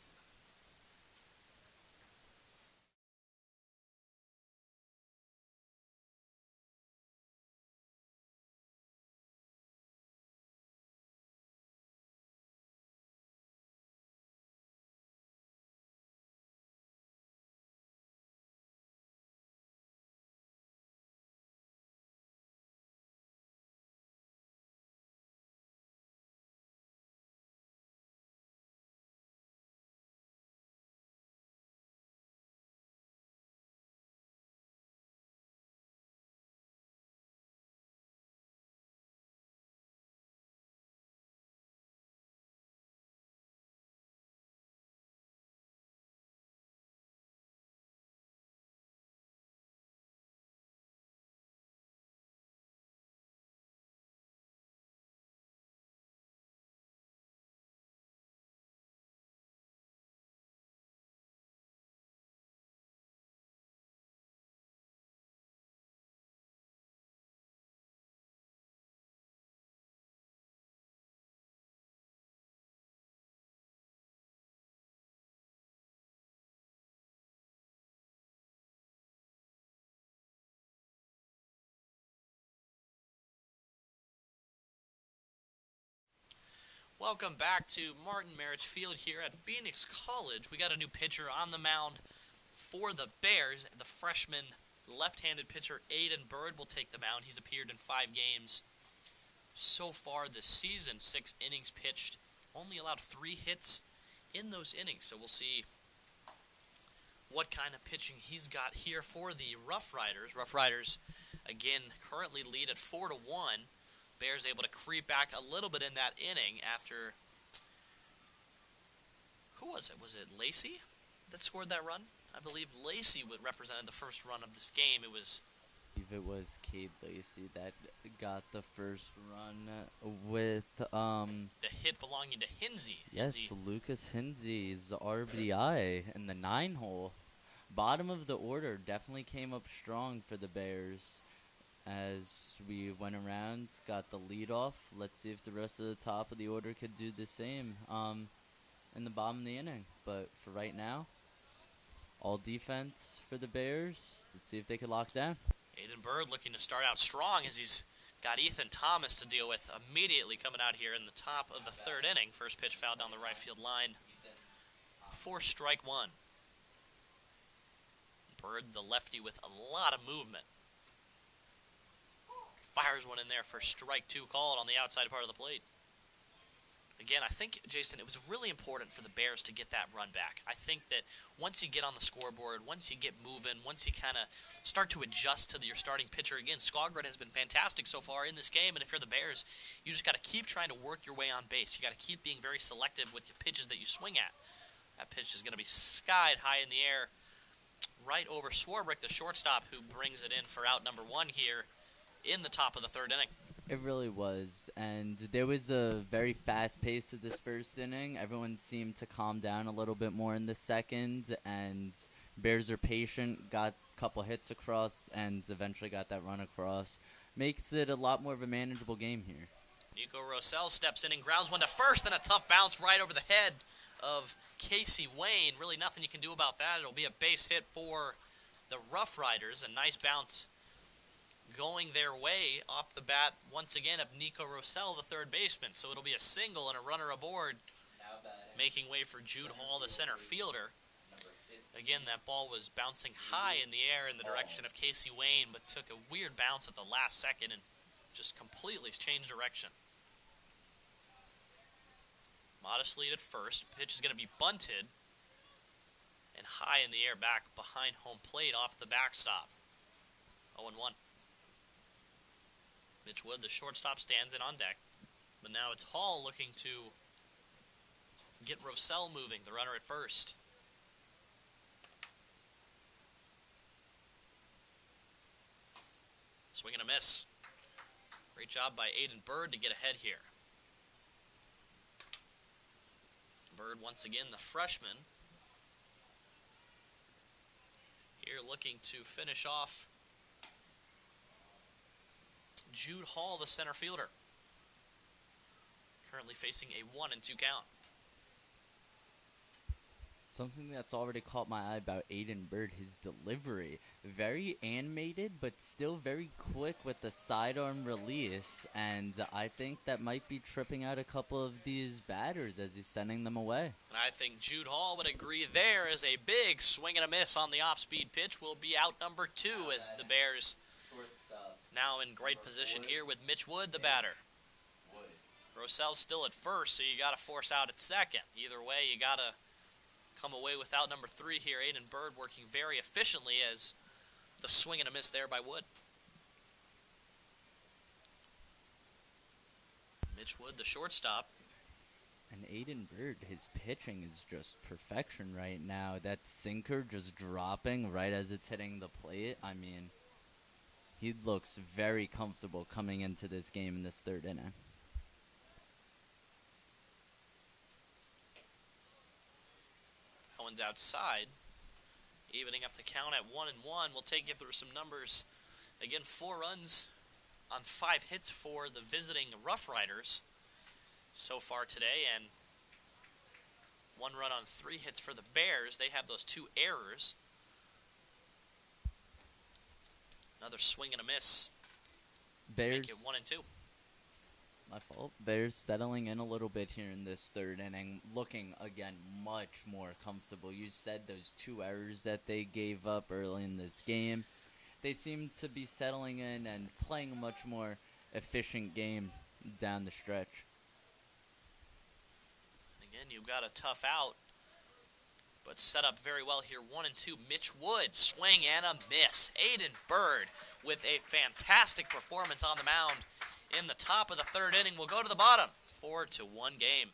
Welcome back to Marich Field here at Phoenix College. We got a new pitcher on the mound for the Bears. The freshman left-handed pitcher Aiden Bird will take the mound. He's appeared in 5 games so far this season. 6 innings pitched, only allowed 3 hits in those innings. So we'll see what kind of pitching he's got here for the Rough Riders. Rough Riders, again, currently lead at 4-1. Bears able to creep back a little bit in that inning after, who was it? Was it Lacey that scored that run? I believe Lacey represented the first run of this game. It was Cade Lacey that got the first run with the hit belonging to Hinsey. Yes, Lucas Hinsey's RBI in the 9-hole. Bottom of the order definitely came up strong for the Bears as we went around, got the lead off. Let's see if the rest of the top of the order could do the same in the bottom of the inning. But for right now, all defense for the Bears. Let's see if they could lock down. Aiden Bird looking to start out strong as he's got Ethan Thomas to deal with immediately coming out here in the top of the 3rd inning. First pitch foul down the right field line for strike 1. Bird, the lefty, with a lot of movement. Fires one in there for strike 2 called on the outside part of the plate. Again, I think, Jason, it was really important for the Bears to get that run back. I think that once you get on the scoreboard, once you get moving, once you kind of start to adjust to your starting pitcher, again, Skogren has been fantastic so far in this game, and if you're the Bears, you just got to keep trying to work your way on base. You got to keep being very selective with the pitches that you swing at. That pitch is going to be skied high in the air, right over Swarbrick, the shortstop, who brings it in for out number 1 here in the top of the 3rd inning. It really was, and there was a very fast pace to this first inning. Everyone seemed to calm down a little bit more in the second, and Bears are patient, got a couple hits across, and eventually got that run across. Makes it a lot more of a manageable game here. Nico Rosell steps in and grounds one to first, and a tough bounce right over the head of Casey Wayne. Really nothing you can do about that. It'll be a base hit for the Rough Riders. A nice bounce going their way off the bat once again of Nico Rosell, the 3rd baseman. So it'll be a single and a runner aboard, making way for Jude Hall, the center fielder. Again, that ball was bouncing high in the air in the direction of Casey Wayne, but took a weird bounce at the last second and just completely changed direction. Modest lead at first. Pitch is going to be bunted and high in the air back behind home plate off the backstop. 0-1. Mitch Wood, the shortstop, stands in on deck. But now it's Hall looking to get Rosell moving, the runner at first. Swing and a miss. Great job by Aiden Bird to get ahead here. Bird, once again, the freshman, here looking to finish off Jude Hall, the center fielder, currently facing a 1-2 count. Something that's already caught my eye about Aiden Bird, his delivery. Very animated, but still very quick with the sidearm release. And I think that might be tripping out a couple of these batters as he's sending them away. And I think Jude Hall would agree there, as a big swing and a miss on the off-speed pitch will be out number 2 as the Bears now in great position here with Mitch Wood, the batter. Rosell's still at first, so you got to force out at second. Either way, you got to come away without number 3 here. Aiden Bird working very efficiently as the swing and a miss there by Wood. Mitch Wood, the shortstop. And Aiden Bird, his pitching is just perfection right now. That sinker just dropping right as it's hitting the plate. I mean, he looks very comfortable coming into this game in this 3rd inning. Owen's outside, evening up the count at 1-1. We'll take you through some numbers. Again, 4 runs on 5 hits for the visiting Rough Riders so far today, and 1 run on 3 hits for the Bears. They have those 2 errors. Another swing and a miss Bears, to make it 1-2. My fault. Bears settling in a little bit here in this 3rd inning, looking, again, much more comfortable. You said those 2 errors that they gave up early in this game. They seem to be settling in and playing a much more efficient game down the stretch. Again, you've got a tough out, but set up very well here. 1-2, Mitch Wood, swing and a miss. Aiden Bird with a fantastic performance on the mound in the top of the third inning. We'll go to the bottom, 4-1 game.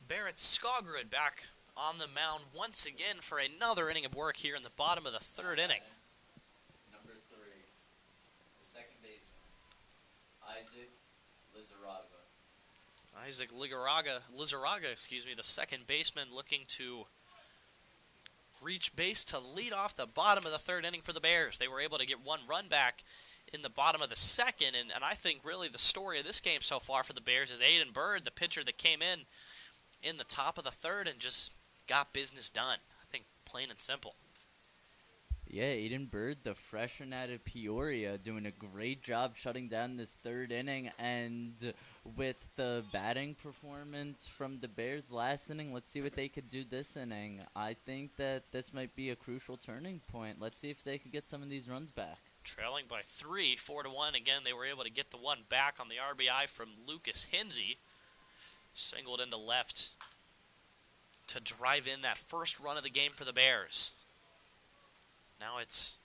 Barrett Skogrud back on the mound once again for another inning of work here in the bottom of the third inning. Number 3, the second baseman, Isaac Lizarraga, the second baseman, looking to reach base to lead off the bottom of the third inning for the Bears. They were able to get one run back in the bottom of the second, and I think really the story of this game so far for the Bears is Aiden Bird, the pitcher that came in the top of the third and just got business done. I think plain and simple. Yeah, Aiden Bird, the freshman out of Peoria, doing a great job shutting down this third inning. And with the batting performance from the Bears last inning, let's see what they could do this inning. I think that this might be a crucial turning point. Let's see if they could get some of these runs back. Trailing by 3, 4-1. Again, they were able to get the one back on the RBI from Lucas Hinsey. Singled into left to drive in that first run of the game for the Bears. Now it's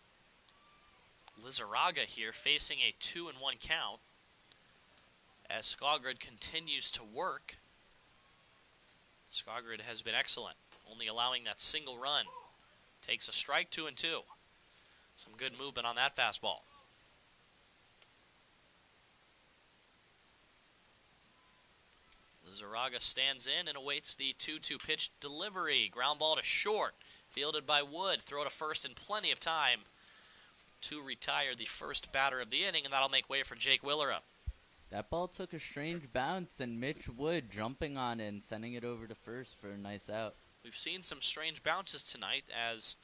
Lizarraga here facing a 2-1 count as Skogrud continues to work. Skogrud has been excellent, only allowing that single run. Takes a strike, 2-2. Some good movement on that fastball. Lizarraga stands in and awaits the 2-2 pitch delivery. Ground ball to short. Fielded by Wood. Throw to first in plenty of time to retire the first batter of the inning, and that'll make way for Jake Willerup. That ball took a strange bounce, and Mitch Wood jumping on it and sending it over to first for a nice out. We've seen some strange bounces tonight as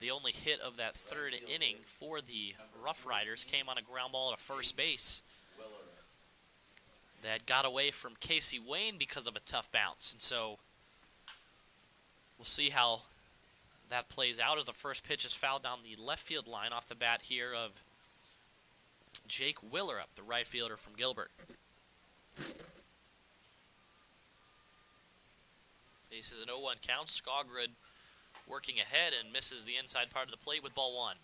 the only hit of that third inning for the Rough Riders came on a ground ball to first base that got away from Casey Wayne because of a tough bounce. And so we'll see how that plays out as the first pitch is fouled down the left field line off the bat here of Jake Willerup, the right fielder from Gilbert. Faces an 0-1 count. Skogrud working ahead and misses the inside part of the plate with ball 1.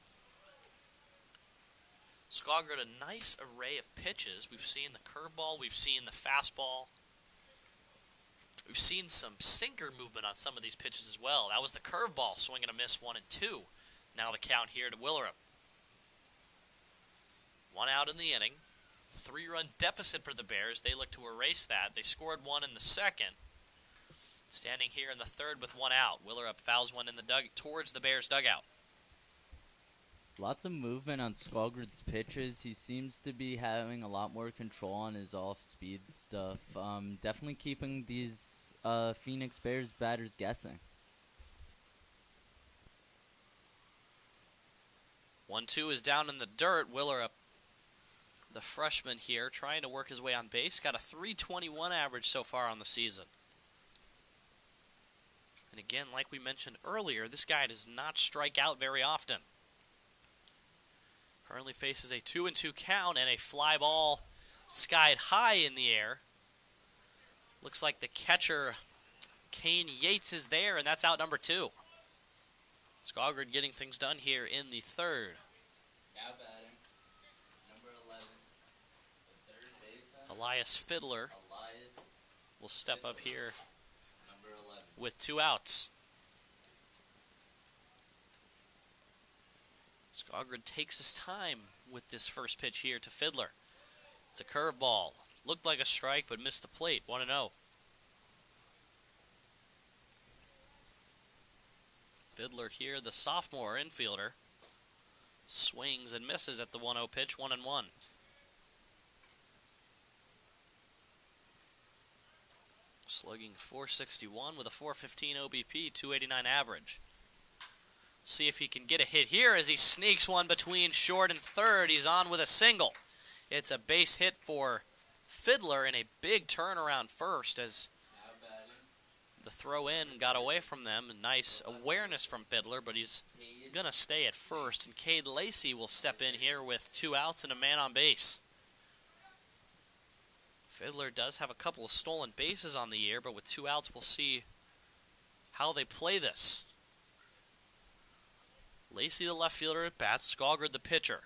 Skogrud, a nice array of pitches. We've seen the curveball, we've seen the fastball. We've seen some sinker movement on some of these pitches as well. That was the curveball, swing and a miss, 1-2. Now the count here to Willerup. 1 out in the inning. 3-run deficit for the Bears. They look to erase that. They scored 1 in the second. Standing here in the third with 1 out. Willerup fouls one in the towards the Bears dugout. Lots of movement on Skogrud's pitches. He seems to be having a lot more control on his off-speed stuff. Definitely keeping these Phoenix Bears batters guessing. 1-2 is down in the dirt. Willerup, the freshman here, trying to work his way on base. Got a .321 average so far on the season. And again, like we mentioned earlier, this guy does not strike out very often. Currently faces a 2-2 count and a fly ball skied high in the air Looks like the catcher, Kane Yates, is there, and that's out number 2. Skogard getting things done here in the third. Now batting, number 11, the third baseman. Elias Fiddler will step up here with 2 outs. Skogard takes his time with this first pitch here to Fiddler. It's a curveball. Looked like a strike, but missed the plate. 1-0. Fiddler here, the sophomore infielder, swings and misses at the 1-0 pitch. 1-1. Slugging .461 with a .415 OBP, .289 average. See if he can get a hit here as he sneaks one between short and third. He's on with a single. It's a base hit for Fiddler and a big turnaround first as the throw in got away from them. A nice awareness from Fiddler, but he's going to stay at first. And Cade Lacey will step in here with 2 outs and a man on base. Fiddler does have a couple of stolen bases on the year, but with 2 outs, we'll see how they play this. Lacey, the left fielder, at bat. Skogard, the pitcher.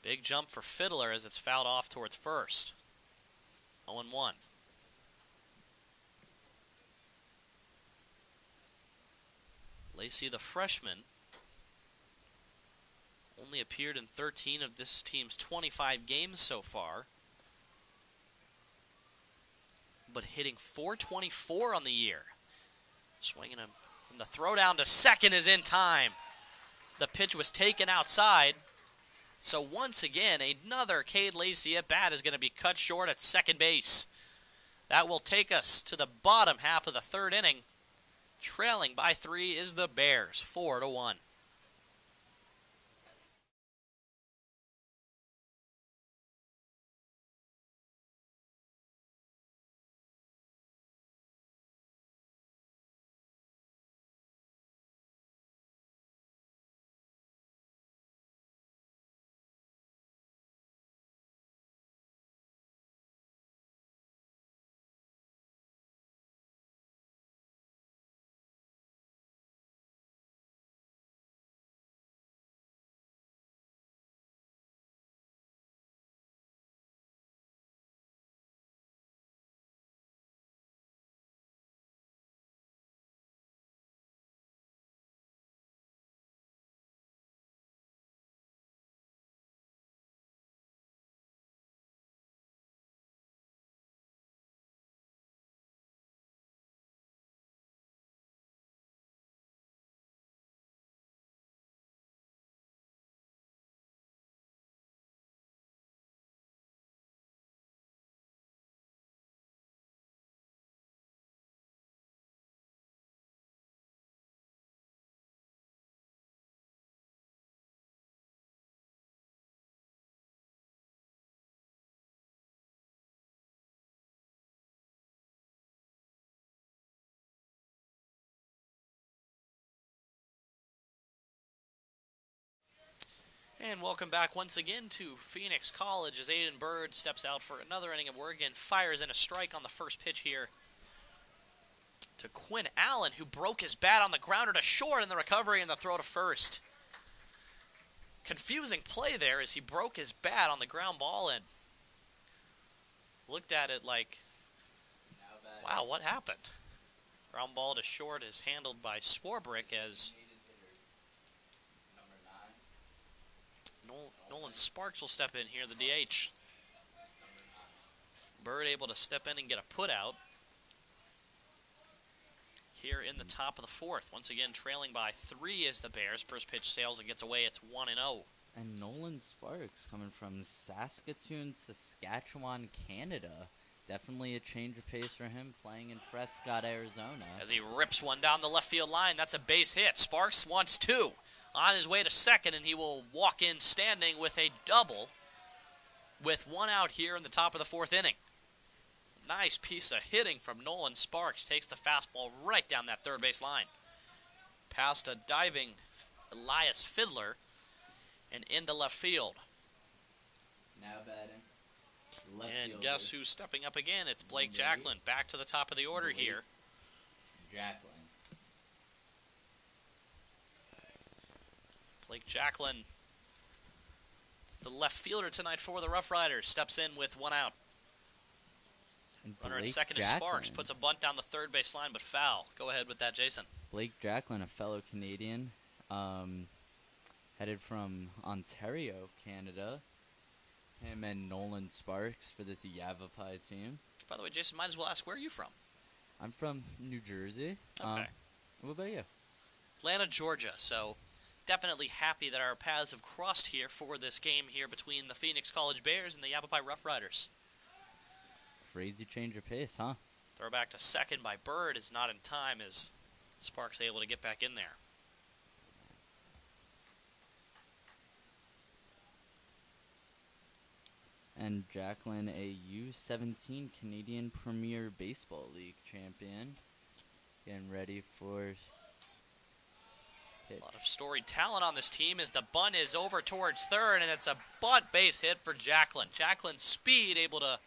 Big jump for Fiddler as it's fouled off towards first. 0-1. Lacey, the freshman, only appeared in 13 of this team's 25 games so far, but hitting .424 on the year. Swinging him, and the throw down to second is in time. The pitch was taken outside. So once again, another Cade Lacey at bat is going to be cut short at second base. That will take us to the bottom half of the third inning. Trailing by 3 is the Bears, 4-1. And welcome back once again to Phoenix College as Aiden Bird steps out for another inning of work and fires in a strike on the first pitch here to Quinn Allen, who broke his bat on the grounder to short in the recovery and the throw to first. Confusing play there as he broke his bat on the ground ball and looked at it like, wow, what happened? Ground ball to short is handled by Swarbrick as Nolan Sparks will step in here, the DH. Bird able to step in and get a put out here in the top of the fourth. Once again, trailing by 3 is the Bears. First pitch sails and gets away. It's 1-0. And Nolan Sparks coming from Saskatoon, Saskatchewan, Canada. Definitely a change of pace for him playing in Prescott, Arizona. As he rips one down the left field line, that's a base hit. Sparks wants 2. On his way to second, and he will walk in standing with a double with 1 out here in the top of the fourth inning. Nice piece of hitting from Nolan Sparks. Takes the fastball right down that third base line. Past a diving Elias Fiddler and into left field. Now batting. And guess who's stepping up again? It's Blake Jacklin, back to the top of the order here. Jacklin. Blake Jacklin, the left fielder tonight for the Rough Riders, steps in with one out. Runner at second is Sparks, puts a bunt down the third base line, but foul. Go ahead with that, Jason. Blake Jacklin, a fellow Canadian, headed from Ontario, Canada. Him and Nolan Sparks for this Yavapai team. By the way, Jason, might as well ask, where are you from? I'm from New Jersey. Okay. What about you? Atlanta, Georgia. So definitely happy that our paths have crossed here for this game here between the Phoenix College Bears and the Yavapai Rough Riders. Crazy change of pace, huh? Throw back to second by Bird is not in time as Sparks able to get back in there. And Jacklin, a U17 Canadian Premier Baseball League champion. Getting ready for pitch. A lot of storied talent on this team as the bunt is over towards third, and it's a bunt base hit for Jacklin. Jacklin's speed able to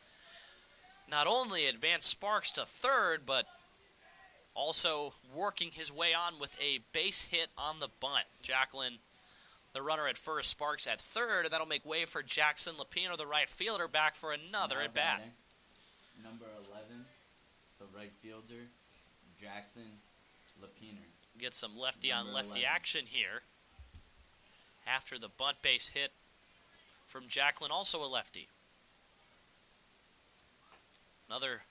not only advance Sparks to third, but also working his way on with a base hit on the bunt. Jacklin, the runner at first, Sparks at third, and that'll make way for Jackson Lapino, the right fielder, back for another at bat. Number 11, the right fielder, Jackson Lapino. Get some lefty on lefty action here. After the bunt base hit from Jacklin, also a lefty. Another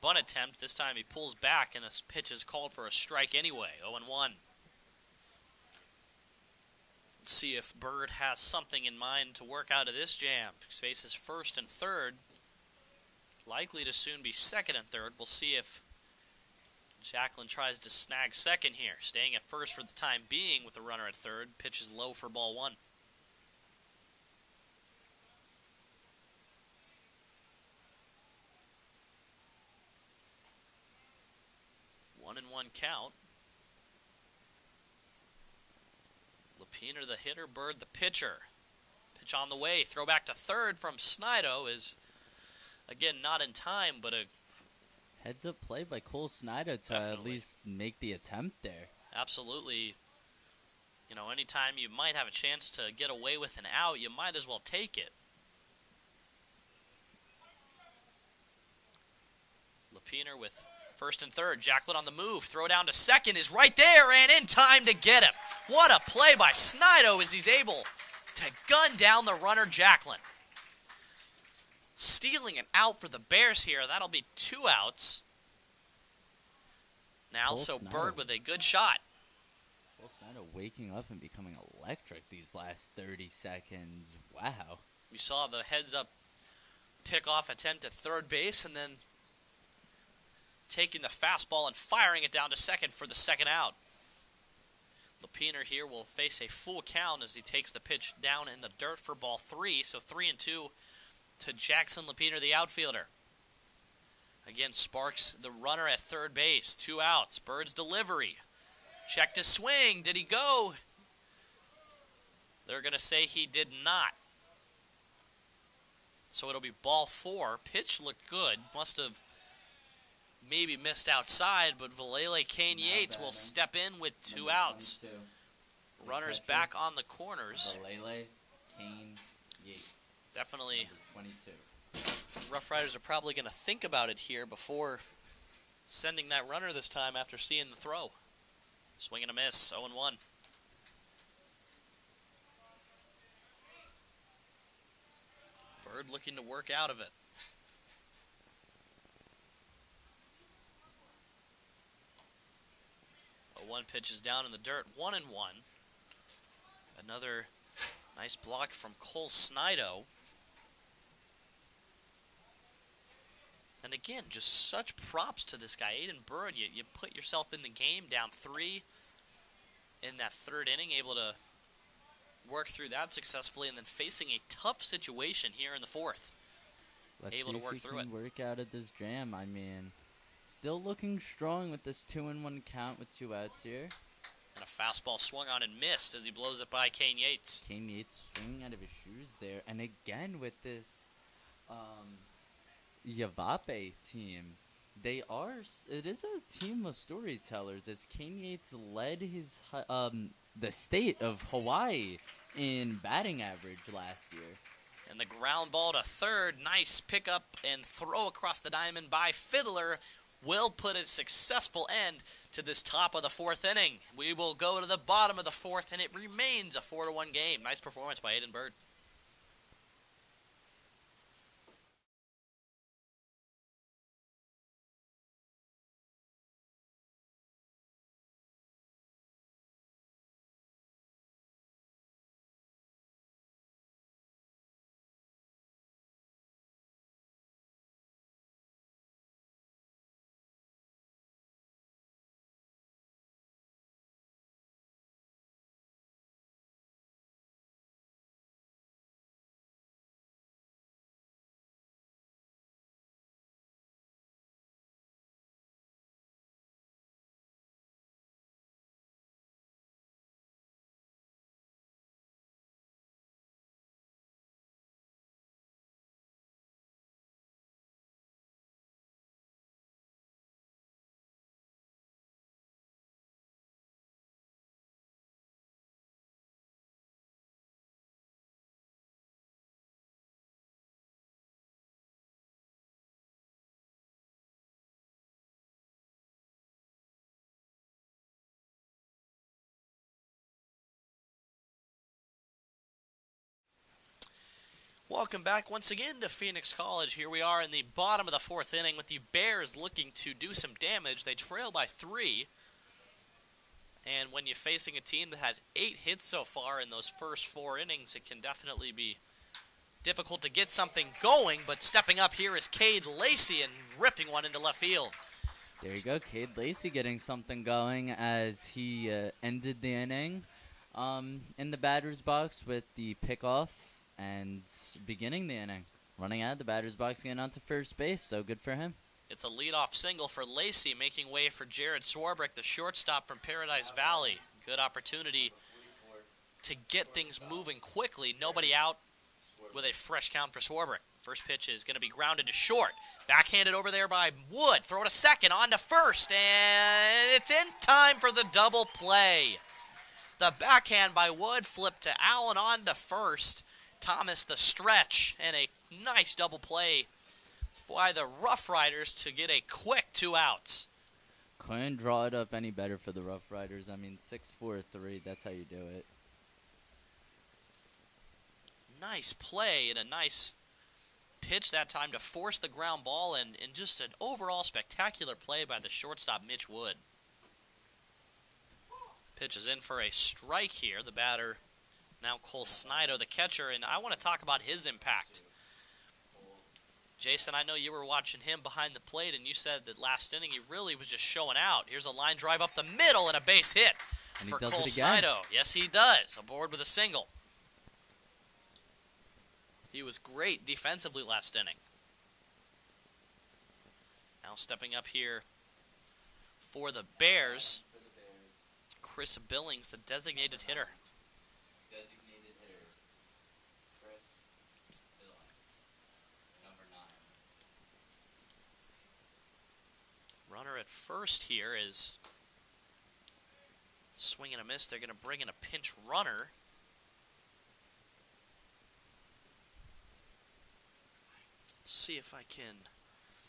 bunt attempt. This time he pulls back, and a pitch is called for a strike anyway. 0-1. Let's see if Bird has something in mind to work out of this jam. He faces first and third. Likely to soon be second and third. We'll see if Jacklin tries to snag second here. Staying at first for the time being with the runner at third. Pitch is low for ball one. 1-1 count. Lapiner the hitter, Bird the pitcher. Pitch on the way. Throw back to third from Snido is, again, not in time, but a heads-up play by Cole Snido to at least make the attempt there. Absolutely. You know, anytime you might have a chance to get away with an out, you might as well take it. Lapiner with first and third. Jacklin on the move. Throw down to second is right there and in time to get him. What a play by Snido as he's able to gun down the runner Jacklin. Stealing an out for the Bears here. That'll be 2 outs. Now, so Bird with a good shot. Cole Snido waking up and becoming electric these last 30 seconds. Wow. We saw the heads-up pick-off attempt at third base and then taking the fastball and firing it down to second for the second out. Lapiner here will face a full count as he takes the pitch down in the dirt for ball 3. So 3-2 to Jackson Lapiner, the outfielder. Again, Sparks, the runner at third base. 2 outs. Bird's delivery. Checked his swing. Did he go? They're going to say he did not. So it'll be ball 4. Pitch looked good. Must have maybe missed outside, but Valele Kane Yates will step in with 2 outs. Runners back on the corners. Valele Kane Yates. Definitely. 22. Rough Riders are probably going to think about it here before sending that runner this time after seeing the throw. Swing and a miss, 0-1. Bird looking to work out of it. 0-1 pitch is down in the dirt, 1-1. Another nice block from Cole Snido. And again, just such props to this guy, Aiden Bird. You put yourself in the game, down 3 in that third inning, able to work through that successfully, and then facing a tough situation here in the fourth. Able to work through it. Work out of this jam. I mean, still looking strong with this 2-1 count with 2 outs here. And a fastball swung on and missed as he blows it by Kane Yates. Kane Yates swinging out of his shoes there, and again with this Yavapai team. It is a team of storytellers, as Kane Yates led the state of Hawaii in batting average last year. And the ground ball to third. Nice pickup and throw across the diamond by Fiddler will put a successful end to this top of the fourth inning. We will go to the bottom of the fourth, and it remains a 4-1 game. Nice performance by Aiden Bird. Welcome back once again to Phoenix College. Here we are in the bottom of the fourth inning with the Bears looking to do some damage. They trail by 3. And when you're facing a team that has 8 hits so far in those first 4 innings, it can definitely be difficult to get something going. But stepping up here is Cade Lacey and ripping one into left field. There you go, Cade Lacey getting something going as he ended the inning in the batter's box with the pickoff. And beginning the inning, running out of the batter's box, getting onto first base, so good for him. It's a leadoff single for Lacey, making way for Jared Swarbrick, the shortstop from Paradise Valley. Good opportunity to get things moving quickly. Nobody out with a fresh count for Swarbrick. First pitch is going to be grounded to short. Backhanded over there by Wood. Throw to second, on to first, and it's in time for the double play. The backhand by Wood flipped to Allen on to first. Thomas the stretch, and a nice double play by the Rough Riders to get a quick 2 outs. Couldn't draw it up any better for the Rough Riders. I mean, 6-4-3, that's how you do it. Nice play and a nice pitch that time to force the ground ball, and just an overall spectacular play by the shortstop, Mitch Wood. Pitch is in for a strike here. The batter, now Cole Snido, the catcher, and I want to talk about his impact. Jason, I know you were watching him behind the plate, and you said that last inning he really was just showing out. Here's a line drive up the middle and a base hit for Cole Snido. Yes, he does. Aboard with a single. He was great defensively last inning. Now stepping up here for the Bears, Chris Billings, the designated hitter. Runner at first here is swing and a miss. They're going to bring in a pinch runner. See if I can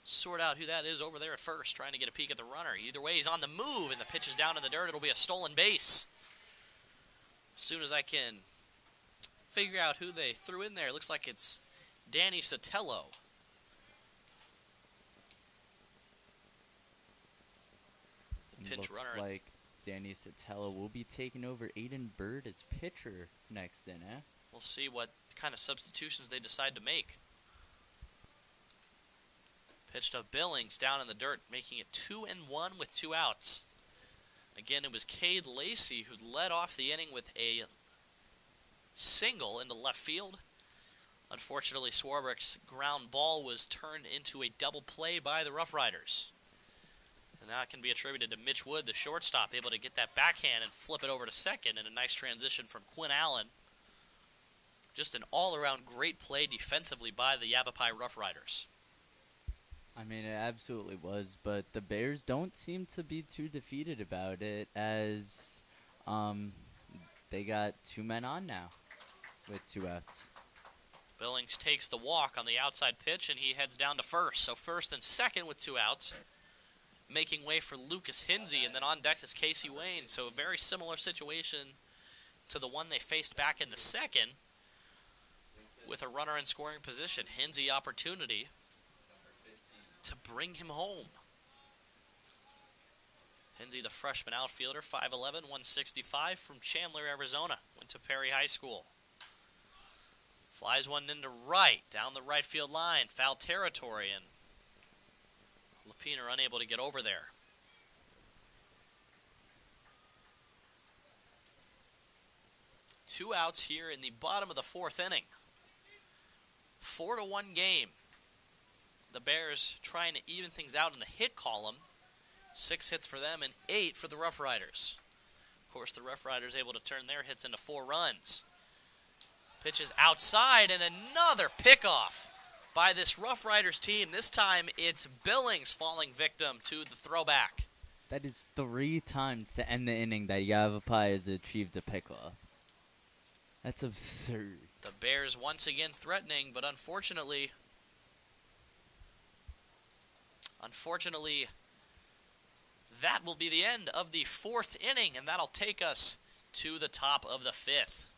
sort out who that is over there at first, trying to get a peek at the runner. Either way, he's on the move, and the pitch is down in the dirt. It'll be a stolen base. As soon as I can figure out who they threw in there, it looks like it's Danny Sotelo. Pinch Looks runner. like Danny Sotelo will be taking over Aiden Bird as pitcher next inning. We'll see what kind of substitutions they decide to make. Pitch to Billings down in the dirt, making it 2-1 with 2 outs. Again, it was Cade Lacey who led off the inning with a single into left field. Unfortunately, Swarbrick's ground ball was turned into a double play by the Rough Riders. And that can be attributed to Mitch Wood, the shortstop, able to get that backhand and flip it over to second, and a nice transition from Quinn Allen. Just an all-around great play defensively by the Yavapai Rough Riders. I mean, it absolutely was, but the Bears don't seem to be too defeated about it as um, they got 2 men on now with 2 outs. Billings takes the walk on the outside pitch, and he heads down to first. So first and second with 2 outs, making way for Lucas Hinsey, and then on deck is Casey Wayne. So a very similar situation to the one they faced back in the second, with a runner in scoring position. Hinsey opportunity to bring him home. Hinsey, the freshman outfielder, 5'11", 165, from Chandler, Arizona. Went to Perry High School. Flies one into right, down the right field line, foul territory, and Lapine unable to get over there. Two outs here in the bottom of the fourth inning. 4-1 game. The Bears trying to even things out in the hit column. 6 hits for them and 8 for the Rough Riders. Of course, the Rough Riders able to turn their hits into 4 runs. Pitches outside, and another pickoff by this Rough Riders team. This time, it's Billings falling victim to the throwback. That is 3 times to end the inning that Yavapai has achieved a pickoff. That's absurd. The Bears once again threatening, but unfortunately, that will be the end of the fourth inning, and that'll take us to the top of the fifth.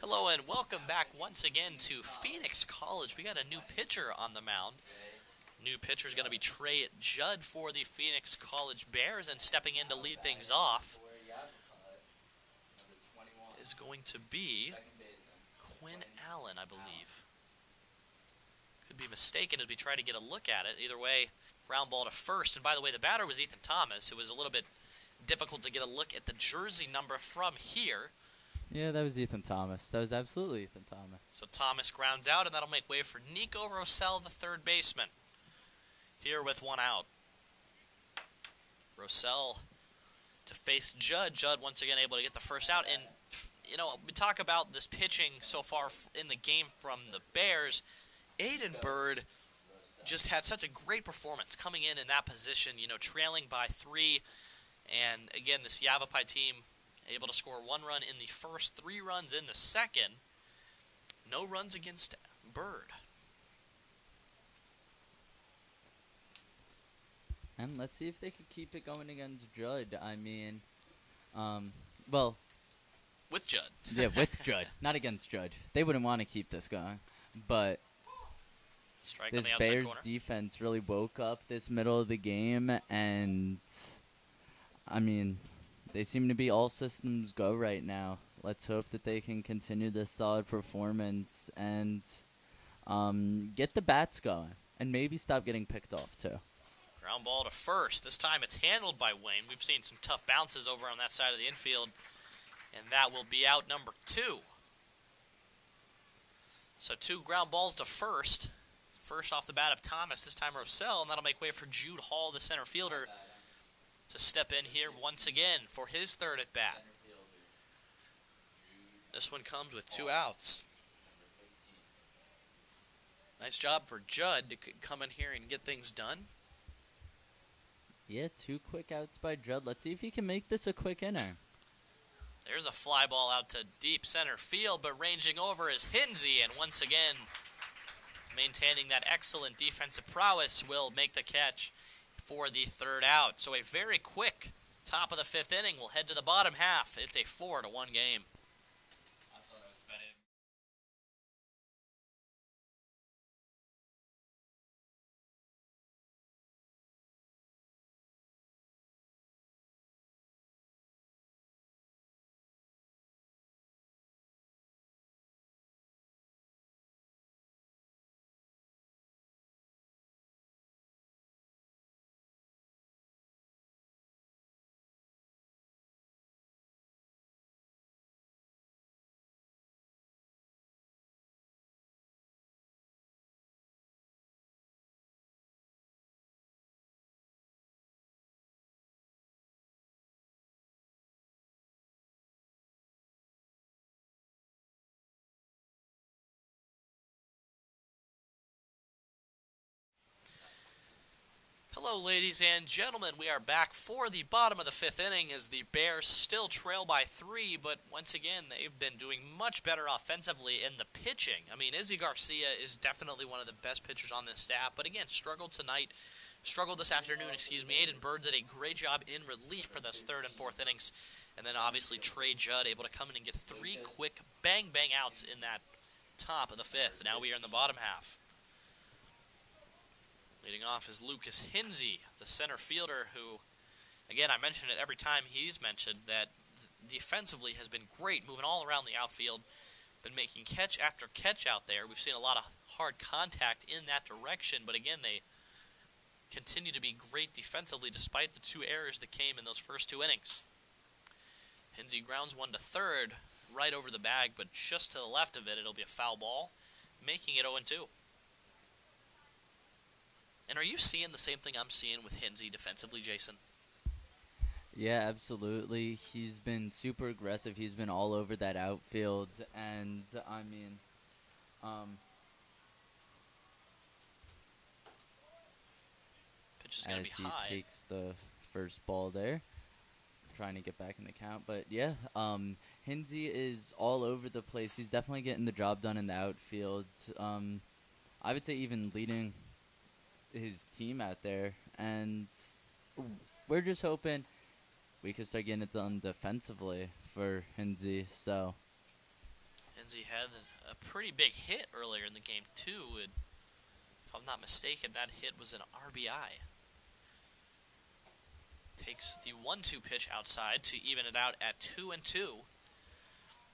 Hello and welcome back once again to Phoenix College. We got a new pitcher on the mound. New pitcher is going to be Trey Judd for the Phoenix College Bears, and stepping in to lead things off is going to be Quinn Allen, I believe. Could be mistaken as we try to get a look at it. Either way, ground ball to first. And by the way, the batter was Ethan Thomas. It was a little bit difficult to get a look at the jersey number from here. Yeah, that was Ethan Thomas. That was absolutely Ethan Thomas. So Thomas grounds out, and that'll make way for Nico Rosell, the third baseman, here with 1 out. Rosell to face Judd. Judd once again able to get the first out. And, you know, we talk about this pitching so far in the game from the Bears. Aiden Bird just had such a great performance coming in that position, trailing by 3. And again, this Yavapai team able to score 1 run in the first, 3 runs in the second. No runs against Bird. And let's see if they could keep it going against Judd. I mean, well, with Judd. Yeah, with Judd, not against Judd. They wouldn't want to keep this going, but strike this on the outside Bears corner. defense really woke up this middle of the game, and I mean, they seem to be all systems go right now. Let's hope that they can continue this solid performance and get the bats going, and maybe stop getting picked off too. Ground ball to first. This time it's handled by Wayne. We've seen some tough bounces over on that side of the infield, and that will be out number 2. So 2 ground balls to first. First off the bat of Thomas, this time Rossell, and that'll make way for Jude Hall, the center fielder, to step in here once again for his 3rd at bat. This one comes with 2 outs. Nice job for Judd to come in here and get things done. Yeah, 2 quick outs by Judd. Let's see if he can make this a quick inning. There's a fly ball out to deep center field, but ranging over is Hinsey, and once again, maintaining that excellent defensive prowess, will make the catch for the 3rd out. So a very quick top of the 5th inning. We'll head to the bottom half. It's a 4-1 game. Hello, ladies and gentlemen. We are back for the bottom of the 5th inning as the Bears still trail by 3, but once again, they've been doing much better offensively in the pitching. I mean, Izzy Garcia is definitely one of the best pitchers on this staff, but again, struggled this afternoon, Aiden Bird did a great job in relief for those 3rd and 4th innings, and then obviously Trey Judd able to come in and get 3 quick bang-bang outs in that top of the 5th. Now we are in the bottom half. Leading off is Lucas Hinsey, the center fielder who, again, I mention it every time he's mentioned, that defensively has been great, moving all around the outfield, been making catch after catch out there. We've seen a lot of hard contact in that direction, but again, they continue to be great defensively despite the 2 errors that came in those first 2 innings. Hinsey grounds one to 3rd, right over the bag, but just to the left of it, it'll be a foul ball, making it 0-2. And are you seeing the same thing I'm seeing with Hinsey defensively, Jason? Yeah, absolutely. He's been super aggressive. He's been all over that outfield, and I mean, pitch is going to be high. As he takes the first ball there, trying to get back in the count. But yeah, Hinsey is all over the place. He's definitely getting the job done in the outfield. I would say even leading his team out there, and we're just hoping we can start getting it done defensively for Hinsey. So Hinsey had a pretty big hit earlier in the game too, and if I'm not mistaken, that hit was an RBI. Takes the 1-2 pitch outside to even it out at 2-2.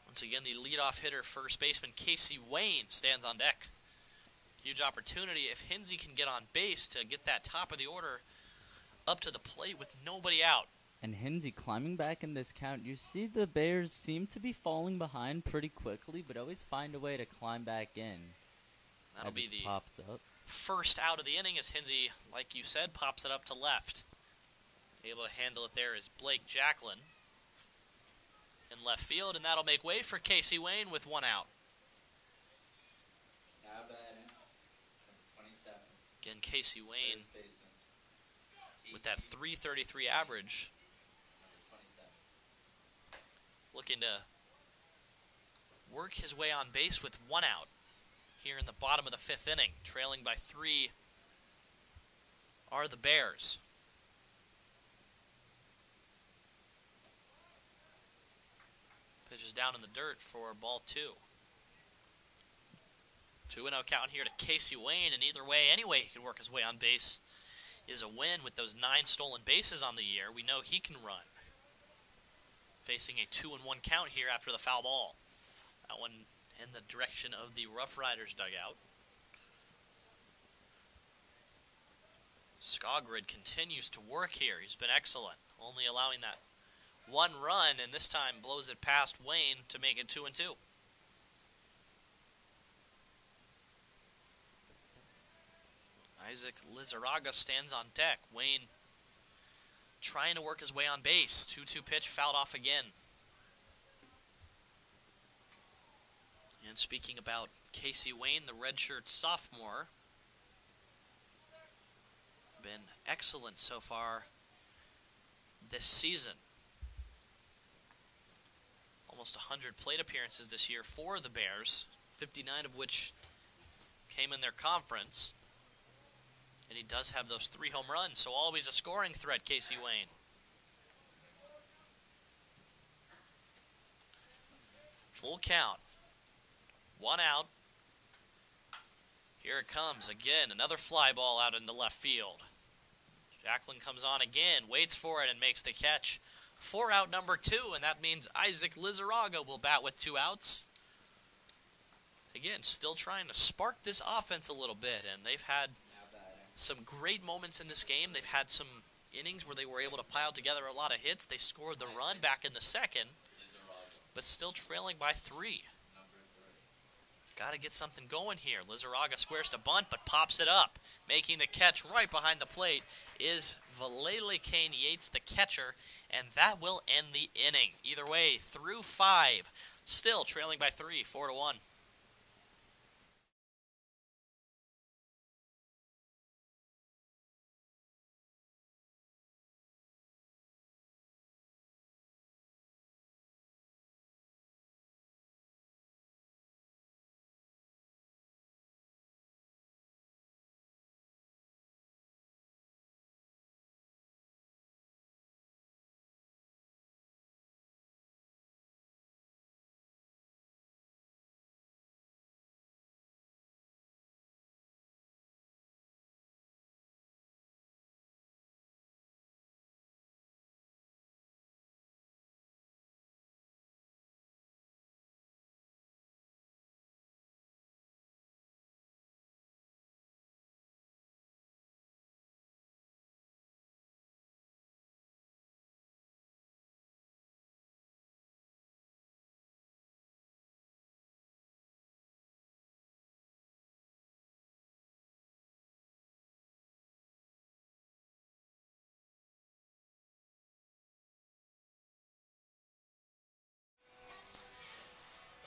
Once again, the leadoff hitter, first baseman Casey Wayne, stands on deck. Huge opportunity if Hinsey can get on base to get that top of the order up to the plate with nobody out. And Hinsey climbing back in this count. You see the Bears seem to be falling behind pretty quickly, but always find a way to climb back in. That'll be the popped up. First out of the inning as Hinsey, like you said, pops it up to left. Able to handle it there is Blake Jacklin in left field, and that'll make way for Casey Wayne with 1 out. Again, Casey Wayne with that .333 average. Looking to work his way on base with 1 out here in the bottom of the 5th inning. Trailing by 3 are the Bears. Pitches down in the dirt for ball 2. 2-0 count here to Casey Wayne, and either way, any way he can work his way on base is a win with those 9 stolen bases on the year. We know he can run. Facing a 2-1 count here after the foul ball. That one in the direction of the Rough Riders dugout. Skogrid continues to work here. He's been excellent, only allowing that 1 run, and this time blows it past Wayne to make it 2-2. Isaac Lizarraga stands on deck. Wayne trying to work his way on base. 2-2 pitch, fouled off again. And speaking about Casey Wayne, the redshirt sophomore, been excellent so far this season. Almost 100 plate appearances this year for the Bears, 59 of which came in their conference. And he does have those 3 home runs, so always a scoring threat, Casey Wayne. Full count. 1 out. Here it comes again. Another fly ball out into left field. Jacklin comes on again, waits for it, and makes the catch. 4 out number 2, and that means Isaac Lizarraga will bat with 2 outs. Again, still trying to spark this offense a little bit, and they've had some great moments in this game. They've had some innings where they were able to pile together a lot of hits. They scored the run back in the 2nd, but still trailing by 3. Got to get something going here. Lizarraga squares to bunt, but pops it up. Making the catch right behind the plate is Valele Kane Yates, the catcher, and that will end the inning. Either way, through 5, still trailing by 3, 4-1.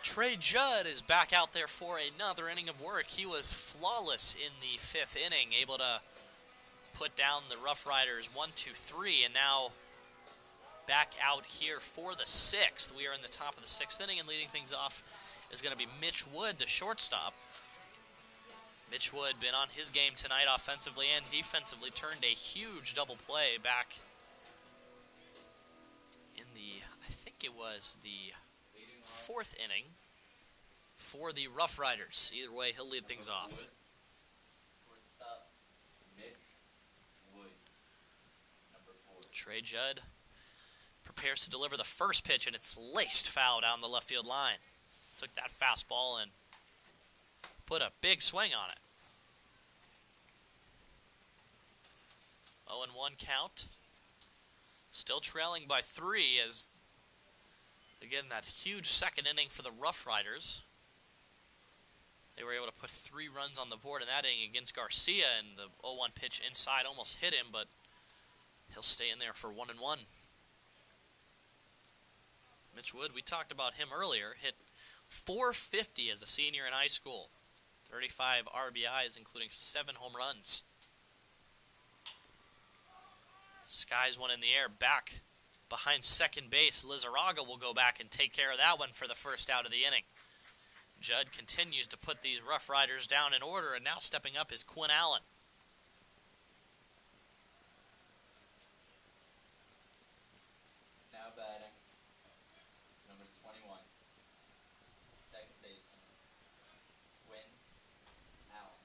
Trey Judd is back out there for another inning of work. He was flawless in the 5th inning, able to put down the Rough Riders 1-2-3, and now back out here for the 6th. We are in the top of the 6th inning, and leading things off is going to be Mitch Wood, the shortstop. Mitch Wood been on his game tonight offensively and defensively, turned a huge double play back in the, I think it was the 4th inning for the Rough Riders. Either way, he'll lead things off. Trey Judd prepares to deliver the first pitch, and it's laced foul down the left field line. Took that fastball and put a big swing on it. 0-1 count. Still trailing by 3 as, again, that huge 2nd inning for the Rough Riders. They were able to put 3 runs on the board in that inning against Garcia, and the 0-1 pitch inside almost hit him, but he'll stay in there for 1-1. Mitch Wood, we talked about him earlier, hit .450 as a senior in high school. 35 RBIs, including 7 home runs. Skies one in the air, back behind second base. Lizarraga will go back and take care of that one for the first out of the inning. Judd continues to put these Rough Riders down in order, and now stepping up is Quinn Allen. Now batting, number 21, second baseman, Quinn Allen.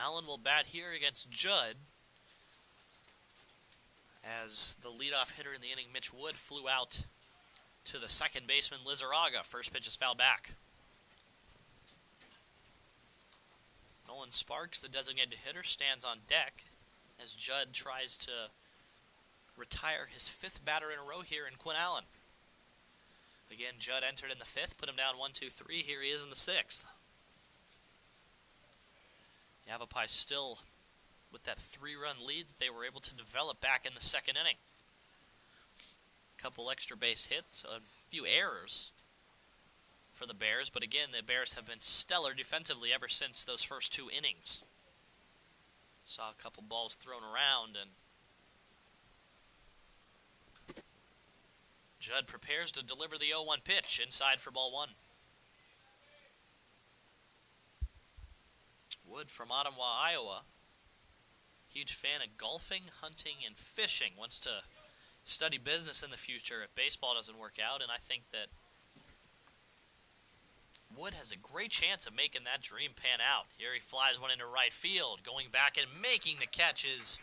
Allen will bat here against Judd, as the leadoff hitter in the inning, Mitch Wood, flew out to the second baseman, Lizarraga. First pitch is fouled back. Nolan Sparks, the designated hitter, stands on deck as Judd tries to retire his 5th batter in a row here in Quinn Allen. Again, Judd entered in the 5th, put him down 1-2-3. Here he is in the 6th. Yavapai still with that 3-run lead that they were able to develop back in the second inning. A couple extra base hits, a few errors for the Bears, but again, the Bears have been stellar defensively ever since those first 2 innings. Saw a couple balls thrown around, and Judd prepares to deliver the 0-1 pitch inside for ball 1. Wood from Ottawa, Iowa. Huge fan of golfing, hunting, and fishing. Wants to study business in the future if baseball doesn't work out, and I think that Wood has a great chance of making that dream pan out. Here he flies one into right field. Going back and making the catch is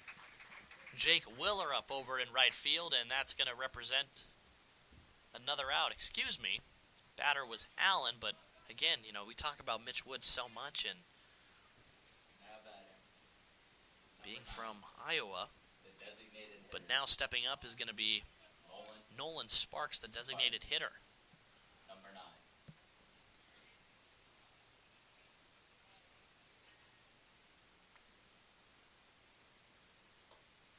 Jake Willer up over in right field, and that's going to represent another out. Excuse me. Batter was Allen, but again, you know, we talk about Mitch Wood so much, and being from Iowa, but now stepping up is going to be Nolan Sparks, the designated hitter. Number 9.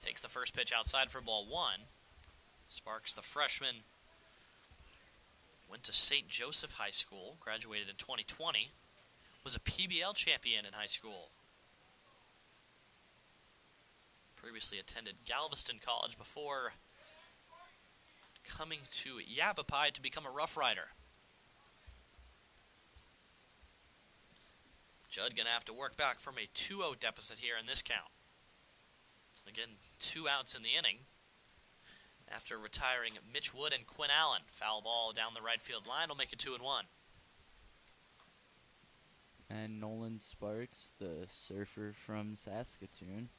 Takes the first pitch outside for ball 1. Sparks, the freshman, went to St. Joseph High School, graduated in 2020, was a PBL champion in high school. Previously attended Galveston College before coming to Yavapai to become a Rough Rider. Judd going to have to work back from a 2-0 deficit here in this count. Again, 2 outs in the inning after retiring Mitch Wood and Quinn Allen. Foul ball down the right field line will make it 2-1. And Nolan Sparks, the surfer from Saskatoon,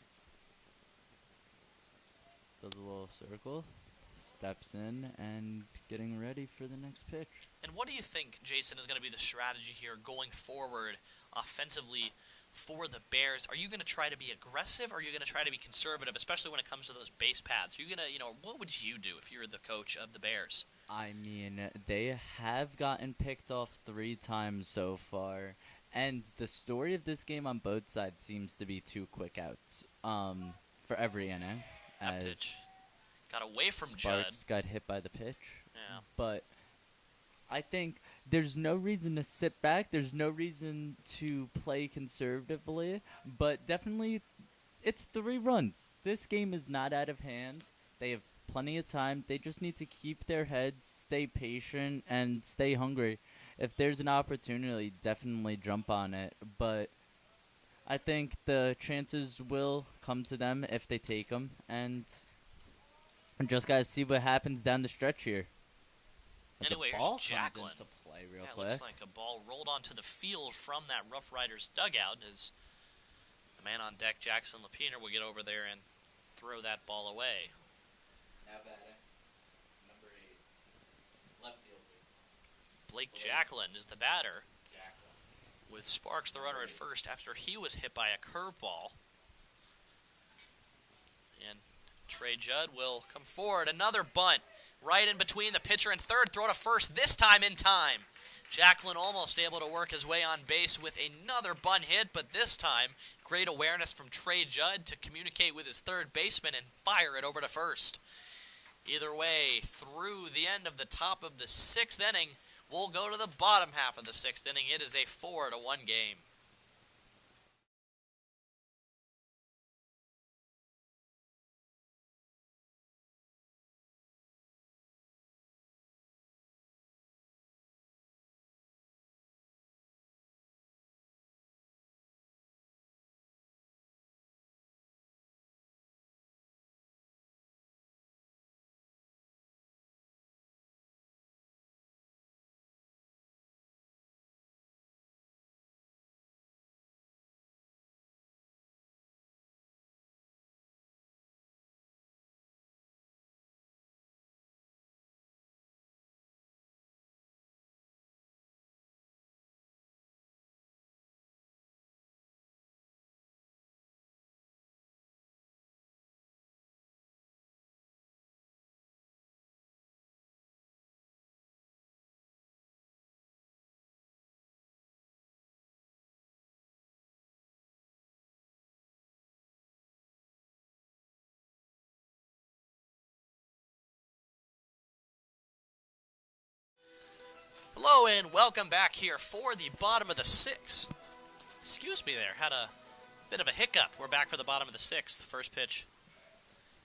does a little circle, steps in, and getting ready for the next pitch. And what do you think, Jason, is going to be the strategy here going forward offensively for the Bears? Are you going to try to be aggressive, or are you going to try to be conservative, especially when it comes to those base paths? Are you going to, what would you do if you were the coach of the Bears? I mean, they have gotten picked off 3 times so far, and the story of this game on both sides seems to be 2 quick outs for every inning. That pitch got away from Sparks Judd. Got hit by the pitch. Yeah. But I think there's no reason to sit back. There's no reason to play conservatively. But definitely, it's 3 runs. This game is not out of hand. They have plenty of time. They just need to keep their heads, stay patient, and stay hungry. If there's an opportunity, definitely jump on it. But I think the chances will come to them if they take them, and just gotta see what happens down the stretch here. Anyway, ball here's Jacqueline. comes into play real Yeah, quick. looks like a ball rolled onto the field from that Rough Riders dugout as the man on deck, Jackson Lapiner, will get over there and throw that ball away. Now batting, number 8, left fielder. Blake Jacqueline is the batter, with Sparks the runner at first after he was hit by a curveball. And Trey Judd will come forward. Another bunt right in between the pitcher and third. Throw to first, this time in time. Jacqueline almost able to work his way on base with another bunt hit, but this time, great awareness from Trey Judd to communicate with his third baseman and fire it over to first. Either way, through the end of the top of the 6th inning, We'll go to the bottom half of the 6th inning. It is a 4-1 game. Hello and welcome back here for the bottom of the 6th. Excuse me there, had a bit of a hiccup. We're back for the bottom of the 6th. First pitch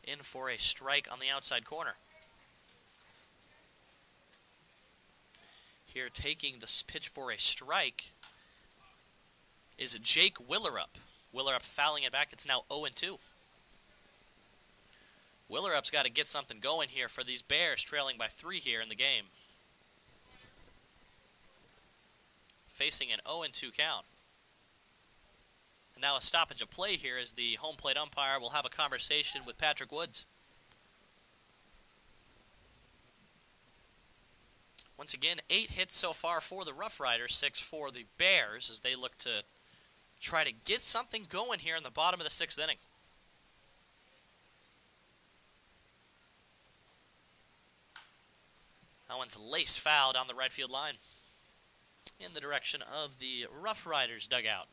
in for a strike on the outside corner. Here taking the pitch for a strike is Jake Willerup. Willerup fouling it back. It's now 0-2. Willerup's got to get something going here for these Bears, trailing by 3 here in the game. Facing an 0-2 count. And now a stoppage of play here as the home plate umpire will have a conversation with Patrick Woods. Once again, 8 hits so far for the Rough Riders, 6 for the Bears as they look to try to get something going here in the bottom of the 6th inning. That one's laced foul down the right field line in the direction of the Rough Riders dugout.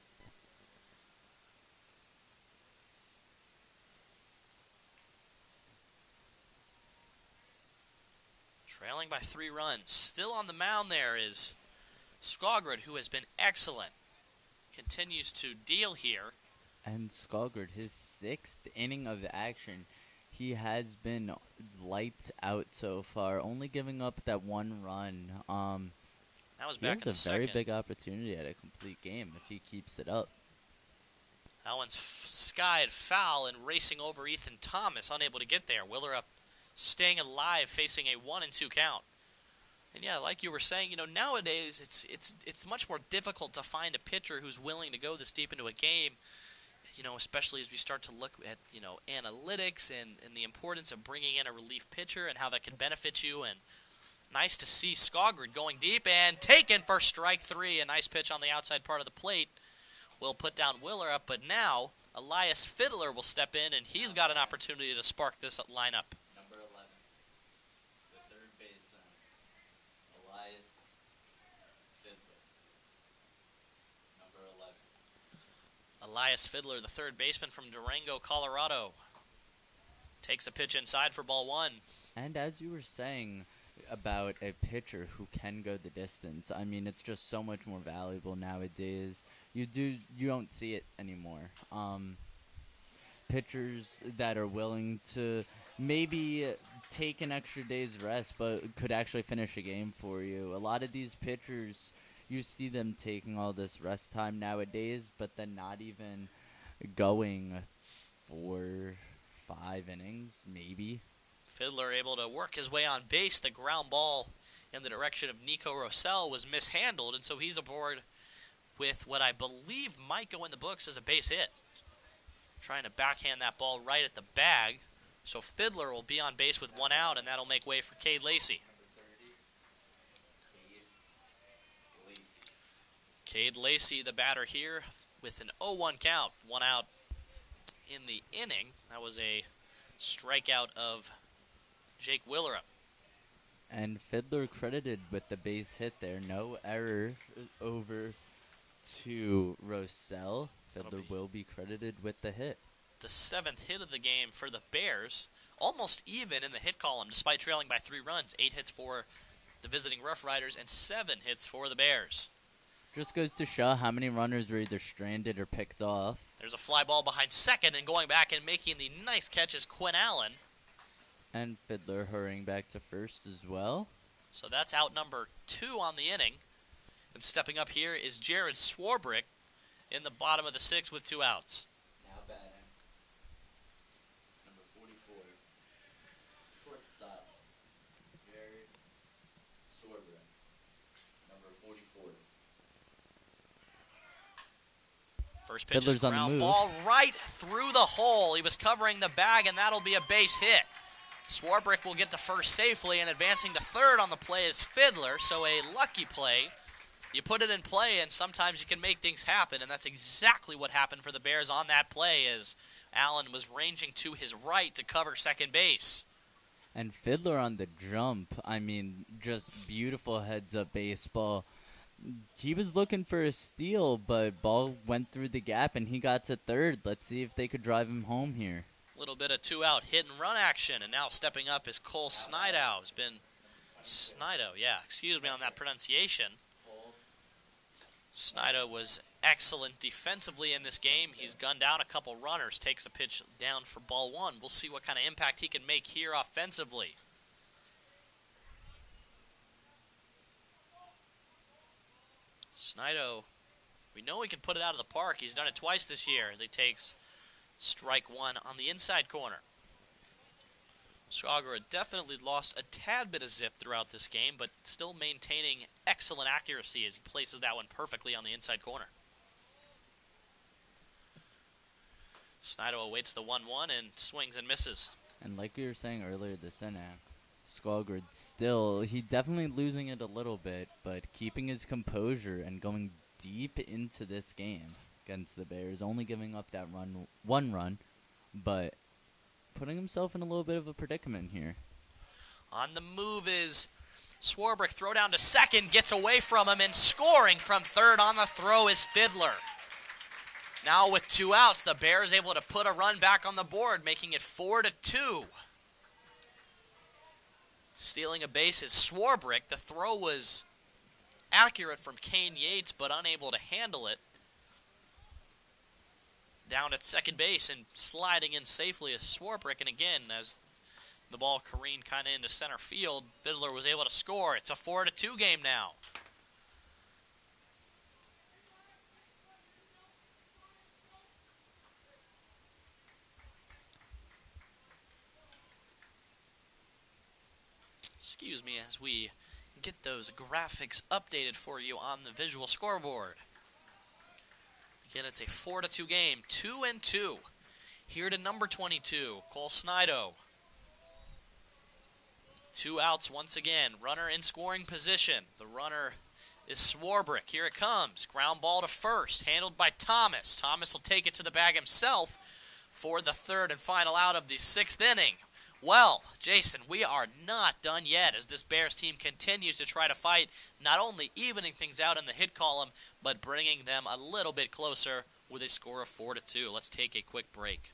Trailing by 3 runs. Still on the mound there is Skogred, who has been excellent. Continues to deal here. And Skogred, his 6th inning of action, he has been lights out so far, only giving up that 1 run. That was back in the second. second. He has a very big opportunity at a complete game if he keeps it up. That one's skied foul and racing over Ethan Thomas, unable to get there. Willerup staying alive, facing a 1-2 count. And yeah, like you were saying, nowadays it's much more difficult to find a pitcher who's willing to go this deep into a game. Especially as we start to look at analytics and the importance of bringing in a relief pitcher and how that can benefit you. And nice to see Skogred going deep and taken for strike 3. A nice pitch on the outside part of the plate will put down Willerup, but now Elias Fiddler will step in, and he's got an opportunity to spark this lineup. Number 11, the third baseman, Elias Fiddler. Number 11. Elias Fiddler, the third baseman from Durango, Colorado, takes a pitch inside for ball 1. And as you were saying about a pitcher who can go the distance, I mean, it's just so much more valuable nowadays. You don't see it anymore. Pitchers that are willing to maybe take an extra day's rest but could actually finish a game for you. A lot of these pitchers, you see them taking all this rest time nowadays, but then not even going 4, 5 innings, maybe. Fiddler able to work his way on base. The ground ball in the direction of Nico Rosell was mishandled, and so he's aboard with what I believe might go in the books as a base hit. Trying to backhand that ball right at the bag. So Fiddler will be on base with 1 out, and that'll make way for Cade Lacey. Cade Lacey, the batter here, with an 0-1 count. 1 out in the inning. That was a strikeout of Jake Willerup. And Fiddler credited with the base hit there. No error over to Rosell. Fiddler will be credited with the hit. The 7th hit of the game for the Bears. Almost even in the hit column, despite trailing by 3 runs. 8 hits for the visiting Rough Riders, and 7 hits for the Bears. Just goes to show how many runners were either stranded or picked off. There's a fly ball behind second, and going back and making the nice catch is Quinn Allen. And Fiddler hurrying back to first as well. So that's out number 2 on the inning. And stepping up here is Jared Swarbrick in the bottom of the 6th with 2 outs. Now batting. Number 44. Shortstop. Jared Swarbrick. Number 44. First pitch Fiddler's is on the ground move. ball right through the hole. He was covering the bag, and that'll be a base hit. Swarbrick will get to first safely, and advancing to third on the play is Fiddler, so a lucky play. You put it in play, and sometimes you can make things happen, and that's exactly what happened for the Bears on that play as Allen was ranging to his right to cover second base. And Fiddler on the jump, I mean, just beautiful heads-up baseball. He was looking for a steal, but ball went through the gap, and he got to third. Let's see if they could drive him home here. Little bit of 2-out hit and run action, and now stepping up is Cole Snidow. Has been Snidow, yeah, excuse me on that pronunciation. Snidow was excellent defensively in this game. He's gunned down a couple runners, takes a pitch down for ball 1. We'll see what kind of impact he can make here offensively. Snidow, we know he can put it out of the park. He's done it twice this year as he takes strike 1 on the inside corner. Skagera definitely lost a tad bit of zip throughout this game, but still maintaining excellent accuracy as he places that one perfectly on the inside corner. Snidow awaits the 1-1 and swings and misses. And like we were saying earlier this inning, Skagera still, he definitely losing it a little bit, but keeping his composure and going deep into this game against the Bears, only giving up that one run, but putting himself in a little bit of a predicament here. On the move is Swarbrick, throw down to second, gets away from him, and scoring from third on the throw is Fiddler. Now with 2 outs, the Bears able to put a run back on the board, making it 4-2. Stealing a base is Swarbrick. The throw was accurate from Kane Yates, but unable to handle it. Down at second base and sliding in safely is Swarbrick. And again, as the ball careened kind of into center field, Fiddler was able to score. It's a 4-2 game now. Excuse me as we get those graphics updated for you on the visual scoreboard. Again, it's a 4-2 game, 2-2. Here to number 22, Cole Snidow. 2 outs once again. Runner in scoring position. The runner is Swarbrick. Here it comes. Ground ball to first, handled by Thomas. Thomas will take it to the bag himself for the 3rd and final out of the 6th inning. Well, Jason, we are not done yet as this Bears team continues to try to fight, not only evening things out in the hit column, but bringing them a little bit closer with a score of 4-2. Let's take a quick break.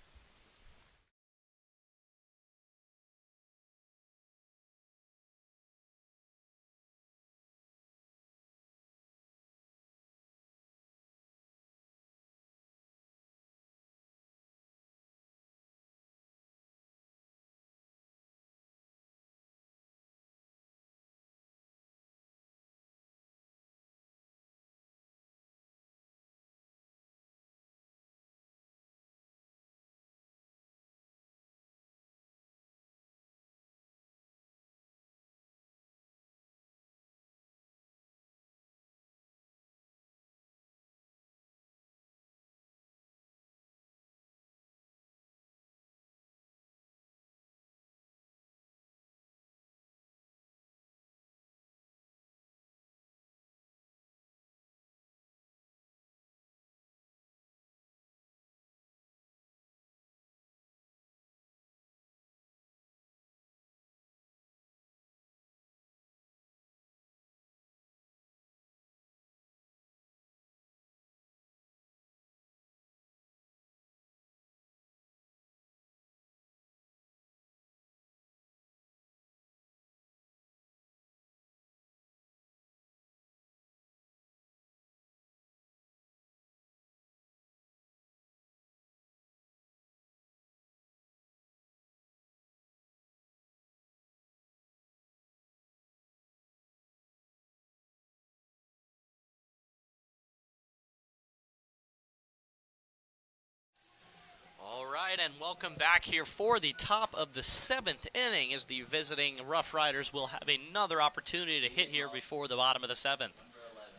right, and welcome back here for the top of the 7th inning as the visiting Rough Riders will have another opportunity to hit here before the bottom of the 7th. Number 11,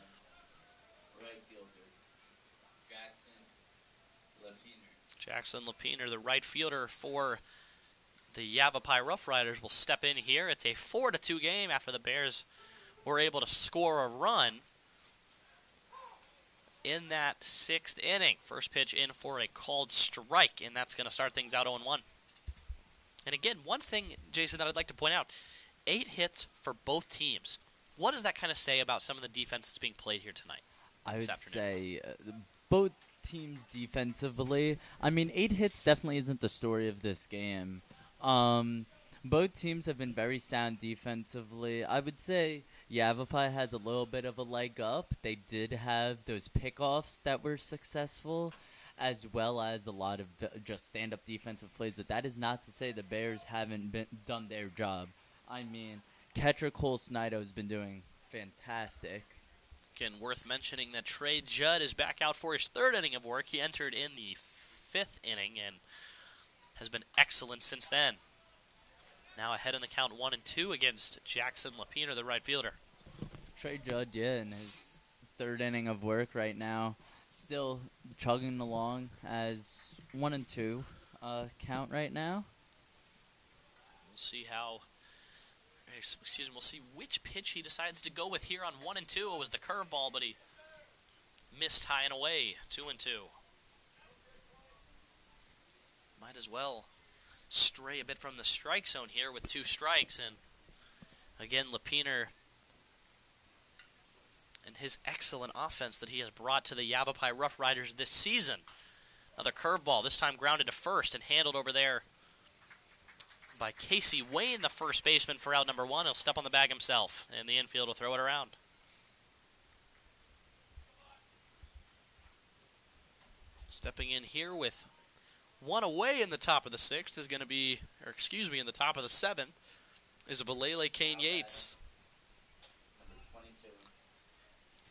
right fielder, Jackson Lapiner, the right fielder for the Yavapai Rough Riders, will step in here. It's a 4-2 game after the Bears were able to score a run in that 6th inning. First pitch in for a called strike, and that's going to start things out 0-1. And again, one thing, Jason, that I'd like to point out, 8 hits for both teams. What does that kind of say about some of the defense that's being played here tonight? I would say both teams defensively. I mean, 8 hits definitely isn't the story of this game. Both teams have been very sound defensively. I would say Yavapai has a little bit of a leg up. They did have those pickoffs that were successful, as well as a lot of just stand-up defensive plays. But that is not to say the Bears haven't done their job. I mean, catcher Cole Snido has been doing fantastic. Again, worth mentioning that Trey Judd is back out for his 3rd inning of work. He entered in the 5th inning and has been excellent since then. Now ahead in the count 1-2 against Jackson Lapiner, the right fielder. Trey Judd, in his 3rd inning of work right now, still chugging along as 1-2 count right now. We'll see how. Excuse me. We'll see which pitch he decides to go with here on 1-2. It was the curveball, but he missed high and away. 2-2. Might as well stray a bit from the strike zone here with 2 strikes. And again, Lapiner and his excellent offense that he has brought to the Yavapai Rough Riders this season. Another curveball, this time grounded to first and handled over there by Casey Wayne, the first baseman for out number 1. He'll step on the bag himself, and the infield will throw it around. Stepping in here with 1 away in the top of the 6th is going to be, in the top of the 7th, is Valele Kane Yates.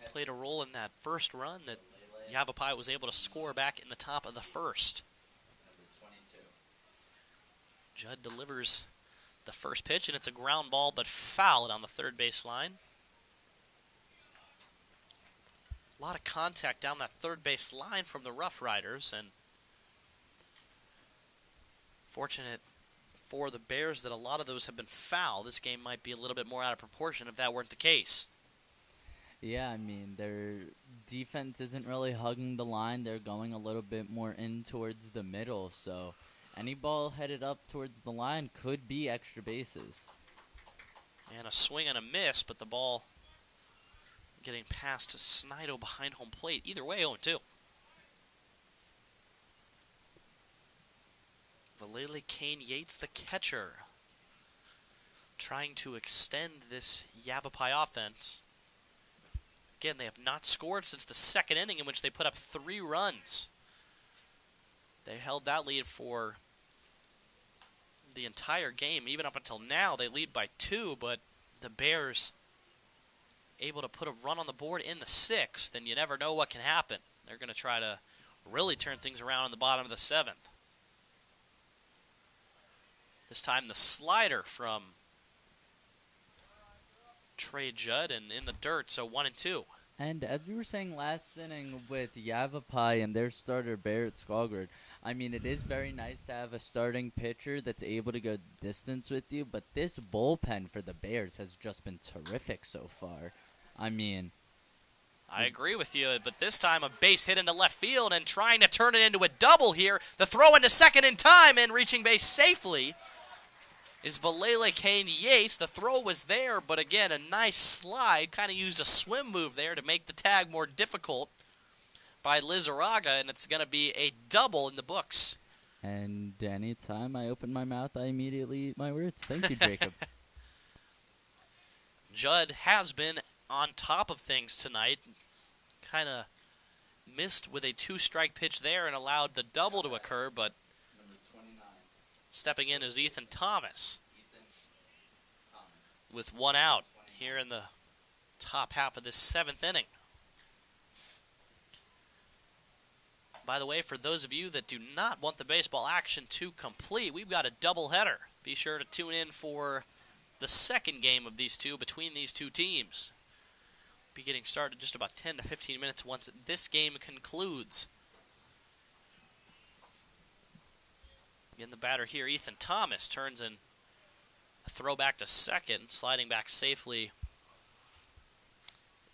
Played a role in that first run that Yavapai was able to score back in the top of the 1st. Judd delivers the first pitch, and it's a ground ball, but fouled on the 3rd base line. A lot of contact down that 3rd base line from the Rough Riders, and fortunate for the Bears that a lot of those have been foul. This game might be a little bit more out of proportion if that weren't the case. Yeah, I mean, their defense isn't really hugging the line. They're going a little bit more in towards the middle, so any ball headed up towards the line could be extra bases. And a swing and a miss, but the ball getting past to Snido behind home plate. Either way, 0-2. Valele Kane Yates, the catcher, trying to extend this Yavapai offense. Again, they have not scored since the 2nd inning in which they put up 3 runs. They held that lead for the entire game. Even up until now, they lead by 2, but the Bears able to put a run on the board in the 6th, and you never know what can happen. They're going to try to really turn things around in the bottom of the 7th. This time the slider from Trey Judd and in the dirt, so 1-2. And as we were saying last inning with Yavapai and their starter Barrett Skogard, I mean, it is very nice to have a starting pitcher that's able to go distance with you, but this bullpen for the Bears has just been terrific so far. I mean, I agree with you, but this time a base hit into left field and trying to turn it into a double here. The throw into second in time and reaching base safely is Valele Kane Yates. The throw was there, but again, a nice slide. Kind of used a swim move there to make the tag more difficult by Lizarraga, and it's going to be a double in the books. And anytime I open my mouth, I immediately eat my words. Thank you, Jacob. Judd has been on top of things tonight. Kind of missed with a 2-strike pitch there and allowed the double to occur, but stepping in is Ethan Thomas with 1 out here in the top half of this 7th inning. By the way, for those of you that do not want the baseball action to complete, we've got a doubleheader. Be sure to tune in for the second game of these two between these two teams. Be getting started in just about 10 to 15 minutes once this game concludes. Again, the batter here, Ethan Thomas, turns in a throw back to second. Sliding back safely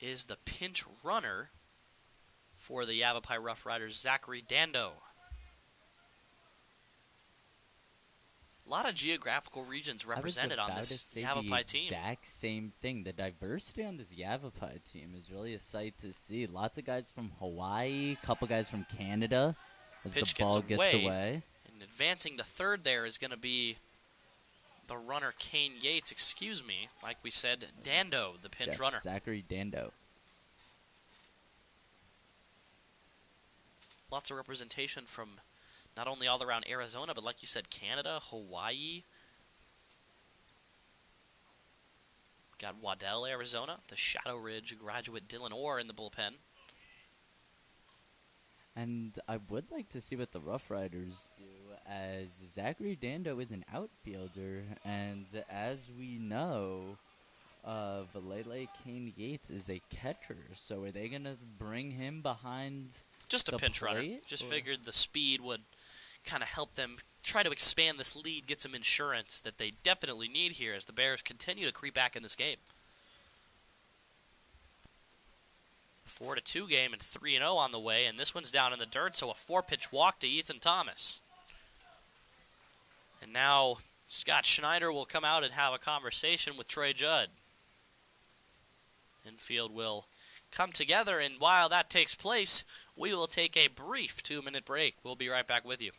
is the pinch runner for the Yavapai Rough Riders, Zachary Dando. A lot of geographical regions represented on this Yavapai team. Exact same thing. The diversity on this Yavapai team is really a sight to see. Lots of guys from Hawaii, a couple guys from Canada as Pitch the ball gets away. And advancing to third there is going to be the runner Kane Yates, like we said, Dando, the pinch runner. Zachary Dando. Lots of representation from not only all around Arizona, but like you said, Canada, Hawaii. Got Waddell, Arizona, the Shadow Ridge graduate Dylan Orr in the bullpen. And I would like to see what the Rough Riders do, as Zachary Dando is an outfielder, and as we know, Valele Kane Yates is a catcher. So are they going to bring him behind just a pinch runner? Just figured the speed would kind of help them try to expand this lead, get some insurance that they definitely need here as the Bears continue to creep back in this game. 4-2 game and 3-0 on the way, and this one's down in the dirt, so a 4-pitch walk to Ethan Thomas. And now Scott Schneider will come out and have a conversation with Trey Judd. Infield will come together, and while that takes place, we will take a brief 2-minute break. We'll be right back with you.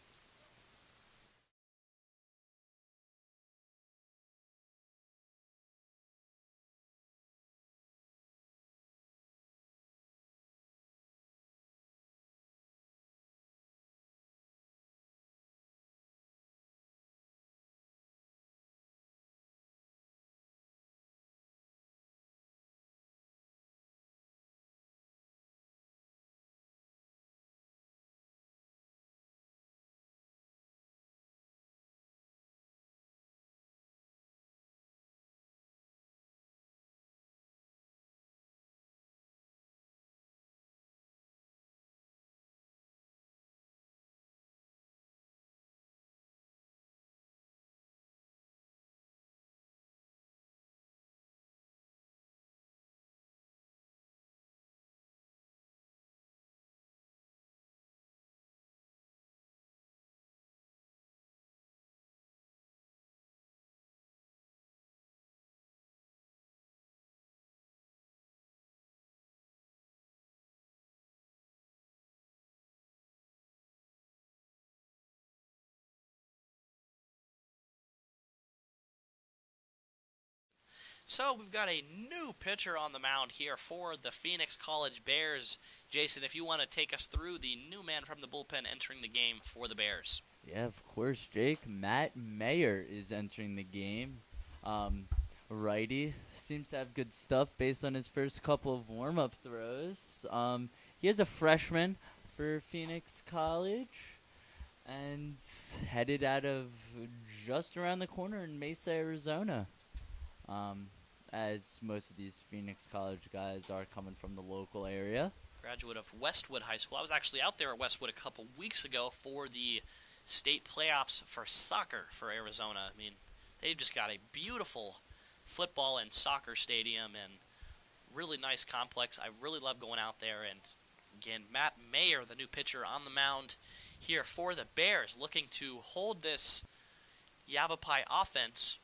So we've got a new pitcher on the mound here for the Phoenix College Bears. Jason, if you want to take us through the new man from the bullpen entering the game for the Bears. Yeah, of course, Jake. Matt Mayer is entering the game. Righty seems to have good stuff based on his first couple of warm-up throws. He is a freshman for Phoenix College and headed out of just around the corner in Mesa, Arizona. As most of these Phoenix College guys are coming from the local area. Graduate of Westwood High School. I was actually out there at Westwood a couple weeks ago for the state playoffs for soccer for Arizona. I mean, they've just got a beautiful football and soccer stadium and really nice complex. I really love going out there. And again, Matt Mayer, the new pitcher on the mound here for the Bears, looking to hold this Yavapai offense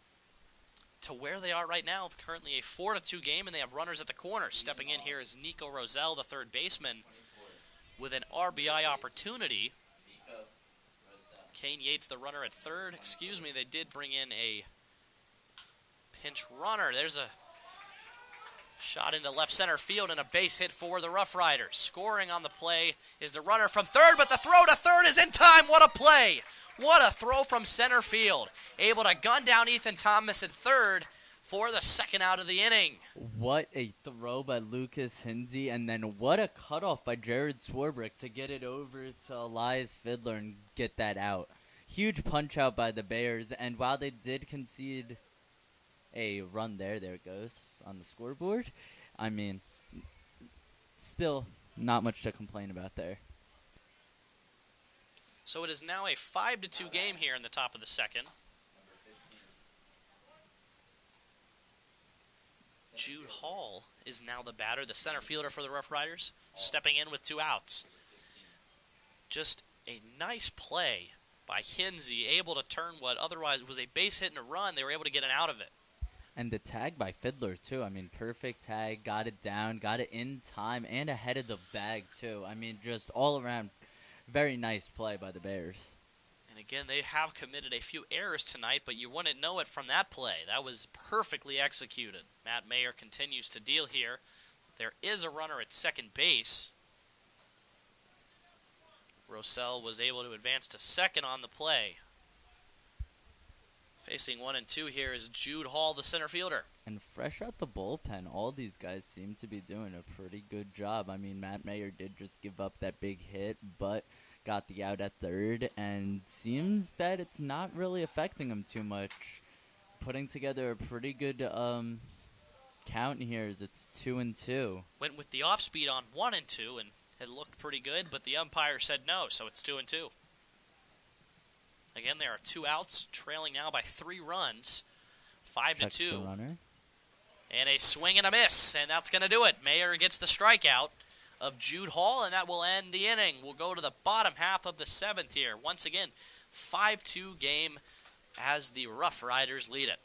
to where they are right now, currently a 4-2 game, and they have runners at the corner. Stepping in here is Nico Roselle, the third baseman, with an RBI opportunity. Kane Yates, the runner at third. They did bring in a pinch runner. There's a shot into left center field and a base hit for the Rough Riders. Scoring on the play is the runner from third, but the throw to third is in time. What a play! What a throw from center field. Able to gun down Ethan Thomas at third. for the second out of the inning. What a throw by Lucas Hinsey, and then what a cutoff by Jared Swarbrick to get it over to Elias Fiddler and get that out. Huge punch out by the Bears, and while they did concede a run there it goes on the scoreboard. I mean, still not much to complain about there. So it is now a 5-2 game here in the top of the second. Jude Hall is now the batter, the center fielder for the Rough Riders, stepping in with 2 outs. Just a nice play by Hinsey, able to turn what otherwise was a base hit and a run. They were able to get an out of it. And the tag by Fiddler, too. I mean, perfect tag, got it down, got it in time, and ahead of the bag, too. I mean, just all around, very nice play by the Bears. And again, they have committed a few errors tonight, but you wouldn't know it from that play. That was perfectly executed. Matt Mayer continues to deal here. There is a runner at second base. Rossell was able to advance to second on the play. Facing 1 and 2 here is Jude Hall, the center fielder. And fresh out the bullpen, all these guys seem to be doing a pretty good job. I mean, Matt Mayer did just give up that big hit, but got the out at third, and seems that it's not really affecting him too much. Putting together a pretty good count here as it's 2 and 2. Went with the off speed on 1 and 2 and had looked pretty good, but the umpire said no, so it's 2 and 2. Again, there are 2 outs, trailing now by 3 runs, 5-2. And a swing and a miss, and that's going to do it. Mayer gets the strikeout of Jude Hall, and that will end the inning. We'll go to the bottom half of the 7th here. Once again, 5-2 game as the Rough Riders lead it.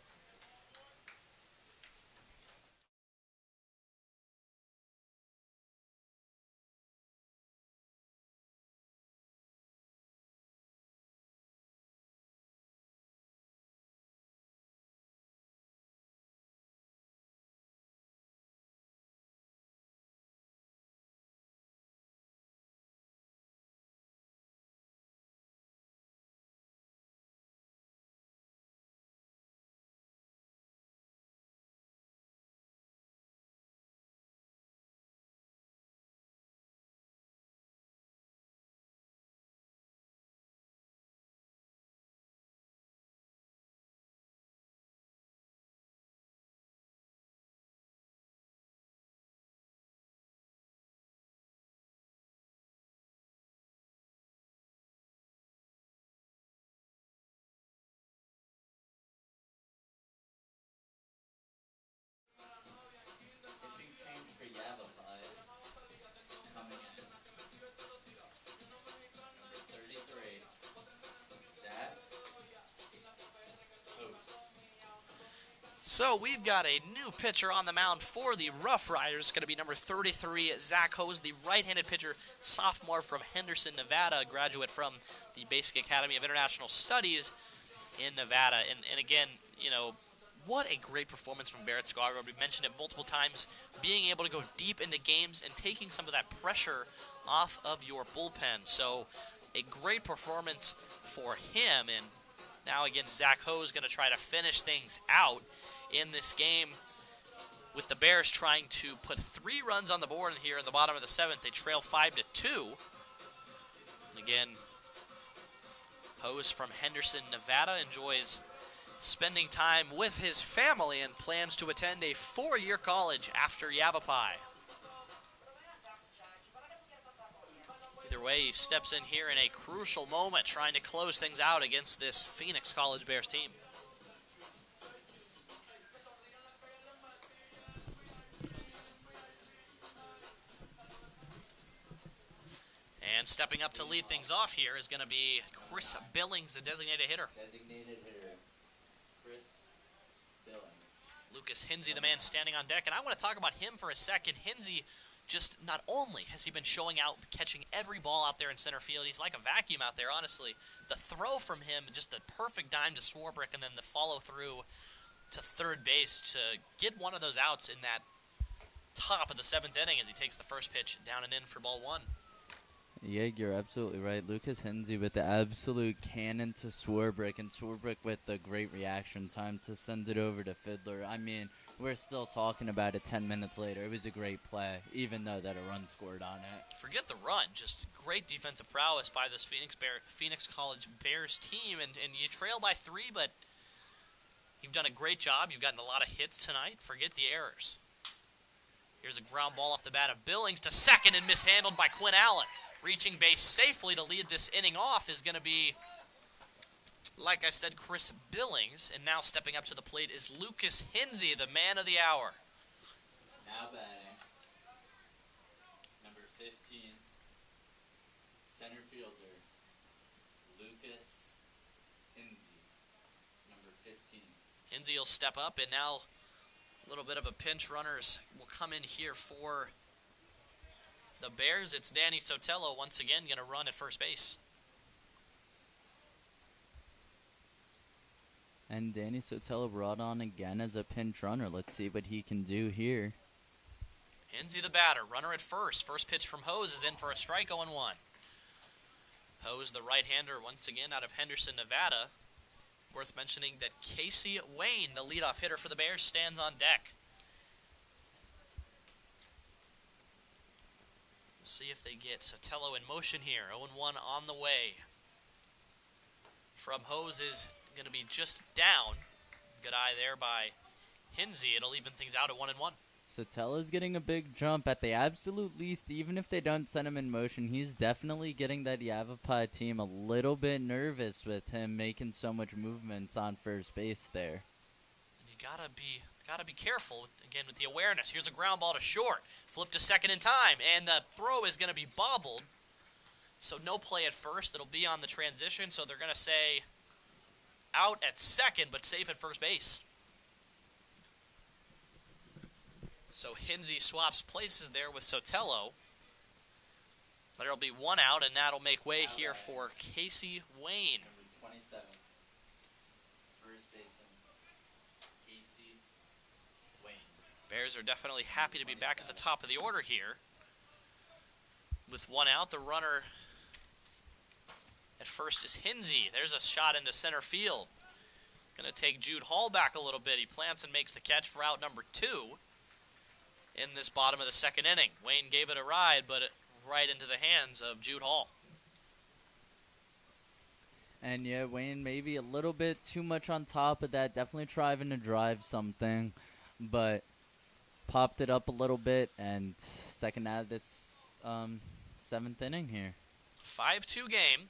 For Yavapai coming in. Number 33, Zach Host. So we've got a new pitcher on the mound for the Rough Riders. It's going to be number 33, Zach Hose, the right-handed pitcher, sophomore from Henderson, Nevada, a graduate from the Basic Academy of International Studies in Nevada. And again, you know, what a great performance from Barrett Skarsgård. We've mentioned it multiple times, being able to go deep into games and taking some of that pressure off of your bullpen. So a great performance for him. And now again, Zach Ho is going to try to finish things out in this game with the Bears trying to put 3 runs on the board here in the bottom of the 7th. They trail 5-2. And again, Hose from Henderson, Nevada, enjoys spending time with his family and plans to attend a 4-year college after Yavapai. Either way, he steps in here in a crucial moment, trying to close things out against this Phoenix College Bears team. And stepping up to lead things off here is going to be Chris Billings, the designated hitter. Chris Billings. Lucas Hinsey, the man standing on deck. And I want to talk about him for a second. Hinsey, just not only has he been showing out, catching every ball out there in center field, he's like a vacuum out there, honestly. The throw from him, just the perfect dime to Swarbrick, and then the follow through to third base to get one of those outs in that top of the 7th inning as he takes the first pitch down and in for ball 1. Yeah, you're absolutely right. Lucas Hinsey with the absolute cannon to Swarbrick, and Swarbrick with the great reaction time to send it over to Fiddler. I mean, we're still talking about it 10 minutes later. It was a great play, even though that a run scored on it. Forget the run, just great defensive prowess by this Phoenix College Bears team, and you trail by 3, but you've done a great job. You've gotten a lot of hits tonight. Forget the errors. Here's a ground ball off the bat of Billings to second and mishandled by Quinn Allen. Reaching base safely to lead this inning off is going to be, like I said, Chris Billings. And now stepping up to the plate is Lucas Hinsey, the man of the hour. Now batting, number 15, center fielder, Lucas Hinsey, number 15. Hinsey will step up, and now a little bit of a pinch runners will come in here for the Bears. It's Danny Sotelo once again going to run at first base. And Danny Sotelo brought on again as a pinch runner. Let's see what he can do here. Hinsey the batter, runner at first. First pitch from Hose is in for a strike, 0-1. Hose, the right-hander, once again out of Henderson, Nevada. Worth mentioning that Casey Wayne, the leadoff hitter for the Bears, stands on deck. We'll see if they get Sotelo in motion here. 0-1 on the way. From Hose is going to be just down. Good eye there by Hinsey. It'll even things out at 1-1. Sotelo's getting a big jump at the absolute least. Even if they don't send him in motion, he's definitely getting that Yavapai team a little bit nervous with him making so much movements on first base there. And you gotta be careful again with the awareness. Here's a ground ball to short, flip to second in time, and the throw is going to be bobbled. So no play at first. It'll be on the transition. So they're going to say out at second, but safe at first base. So Hinsey swaps places there with Sotelo. There'll be one out, and that'll make way here for Casey Wayne. Number 27, first baseman, Casey Wayne. Bears are definitely happy to be back at the top of the order here. With one out, the runner at first is Hinsey. There's a shot into center field. Going to take Jude Hall back a little bit. He plants and makes the catch for out number 2. In this bottom of the second inning. Wayne gave it a ride, but right into the hands of Jude Hall. And yeah, Wayne maybe a little bit too much on top of that. Definitely trying to drive something, but popped it up a little bit. And second out of this 7th inning here. 5-2 game.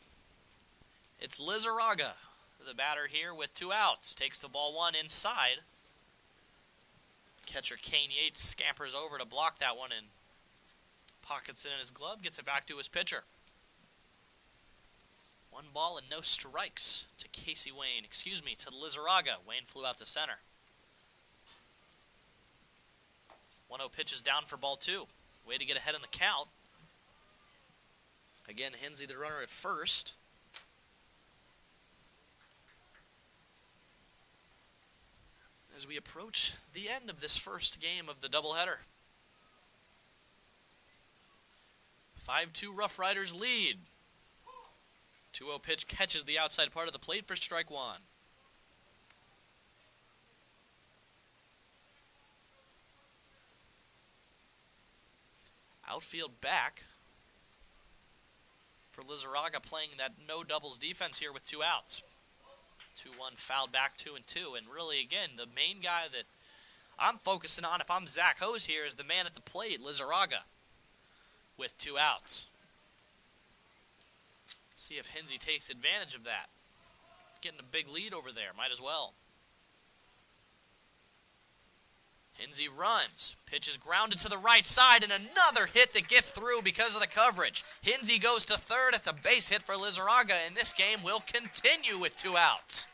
It's Lizarraga, the batter here with 2 outs. Takes the ball 1 inside. Catcher Kane Yates scampers over to block that one and pockets it in his glove, gets it back to his pitcher. 1 ball and no strikes to Casey Wayne. Excuse me, to Lizarraga. Wayne flew out to center. 1-0 pitch is down for ball 2. Way to get ahead in the count. Again, Hinsey the runner at first. As we approach the end of this first game of the doubleheader. 5-2 Rough Riders lead. 2-0 pitch catches the outside part of the plate for strike 1. Outfield back for Lizarraga, playing that no doubles defense here with 2 outs. 2-1 fouled back 2-2, and really again the main guy that I'm focusing on if I'm Zach Hose here is the man at the plate, Lizarraga, with 2 outs. See if Hinsey takes advantage of that. Getting a big lead over there, might as well. Hinsey runs, pitch is grounded to the right side, and another hit that gets through because of the coverage. Hinsey goes to third. It's a base hit for Lizarraga, and this game will continue with 2 outs.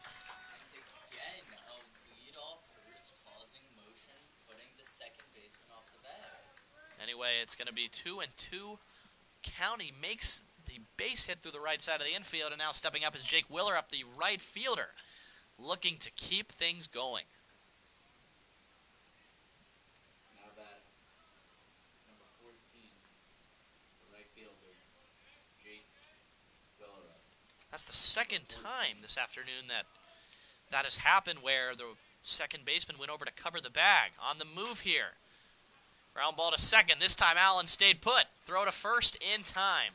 Again, a leadoff first causing motion, putting the second baseman off the bat. Anyway, it's going to be 2-2. County makes the base hit through the right side of the infield, and now stepping up is Jake Willer up the right fielder, looking to keep things going. That's the second time this afternoon that has happened where the second baseman went over to cover the bag. On the move here. Ground ball to second. This time Allen stayed put. Throw to first in time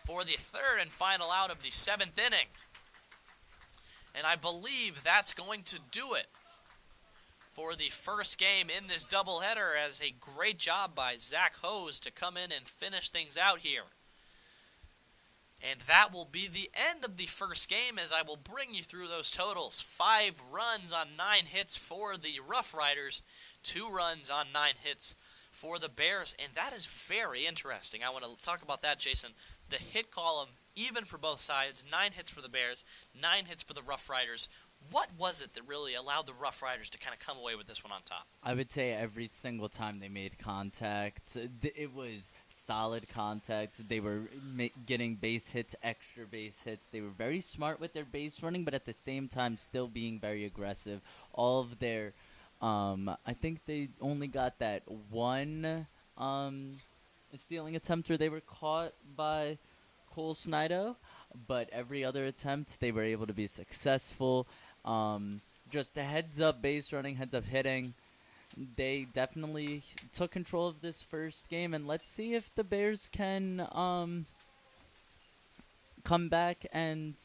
for the third and final out of the 7th inning. And I believe that's going to do it for the first game in this doubleheader, as a great job by Zach Hose to come in and finish things out here. And that will be the end of the first game, as I will bring you through those totals. 5 runs on 9 hits for the Rough Riders, 2 runs on 9 hits for the Bears, and that is very interesting. I want to talk about that, Jason. The hit column, even for both sides, 9 hits for the Bears, 9 hits for the Rough Riders. What was it that really allowed the Rough Riders to kind of come away with this one on top? I would say every single time they made contact, it was solid contact. They were getting base hits, extra base hits. They were very smart with their base running, but at the same time still being very aggressive. All of their, I think they only got that one stealing attempt where they were caught by Cole Snido, but every other attempt they were able to be successful. Just a heads-up base running, heads-up hitting. They definitely took control of this first game, and let's see if the Bears can come back and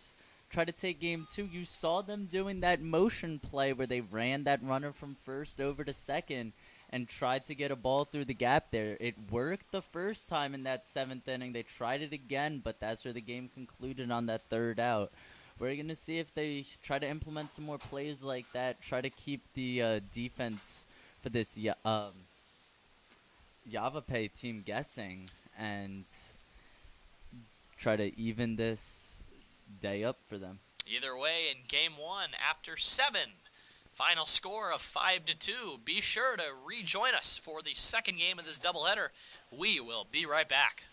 try to take game 2. You saw them doing that motion play where they ran that runner from first over to second and tried to get a ball through the gap there. It worked the first time in that 7th inning. They tried it again, but that's where the game concluded on that 3rd out. We're going to see if they try to implement some more plays like that, try to keep the defense for this Yavapai team guessing, and try to even this day up for them. Either way, in Game 1, after 7, final score of 5-2. Be sure to rejoin us for the second game of this doubleheader. We will be right back.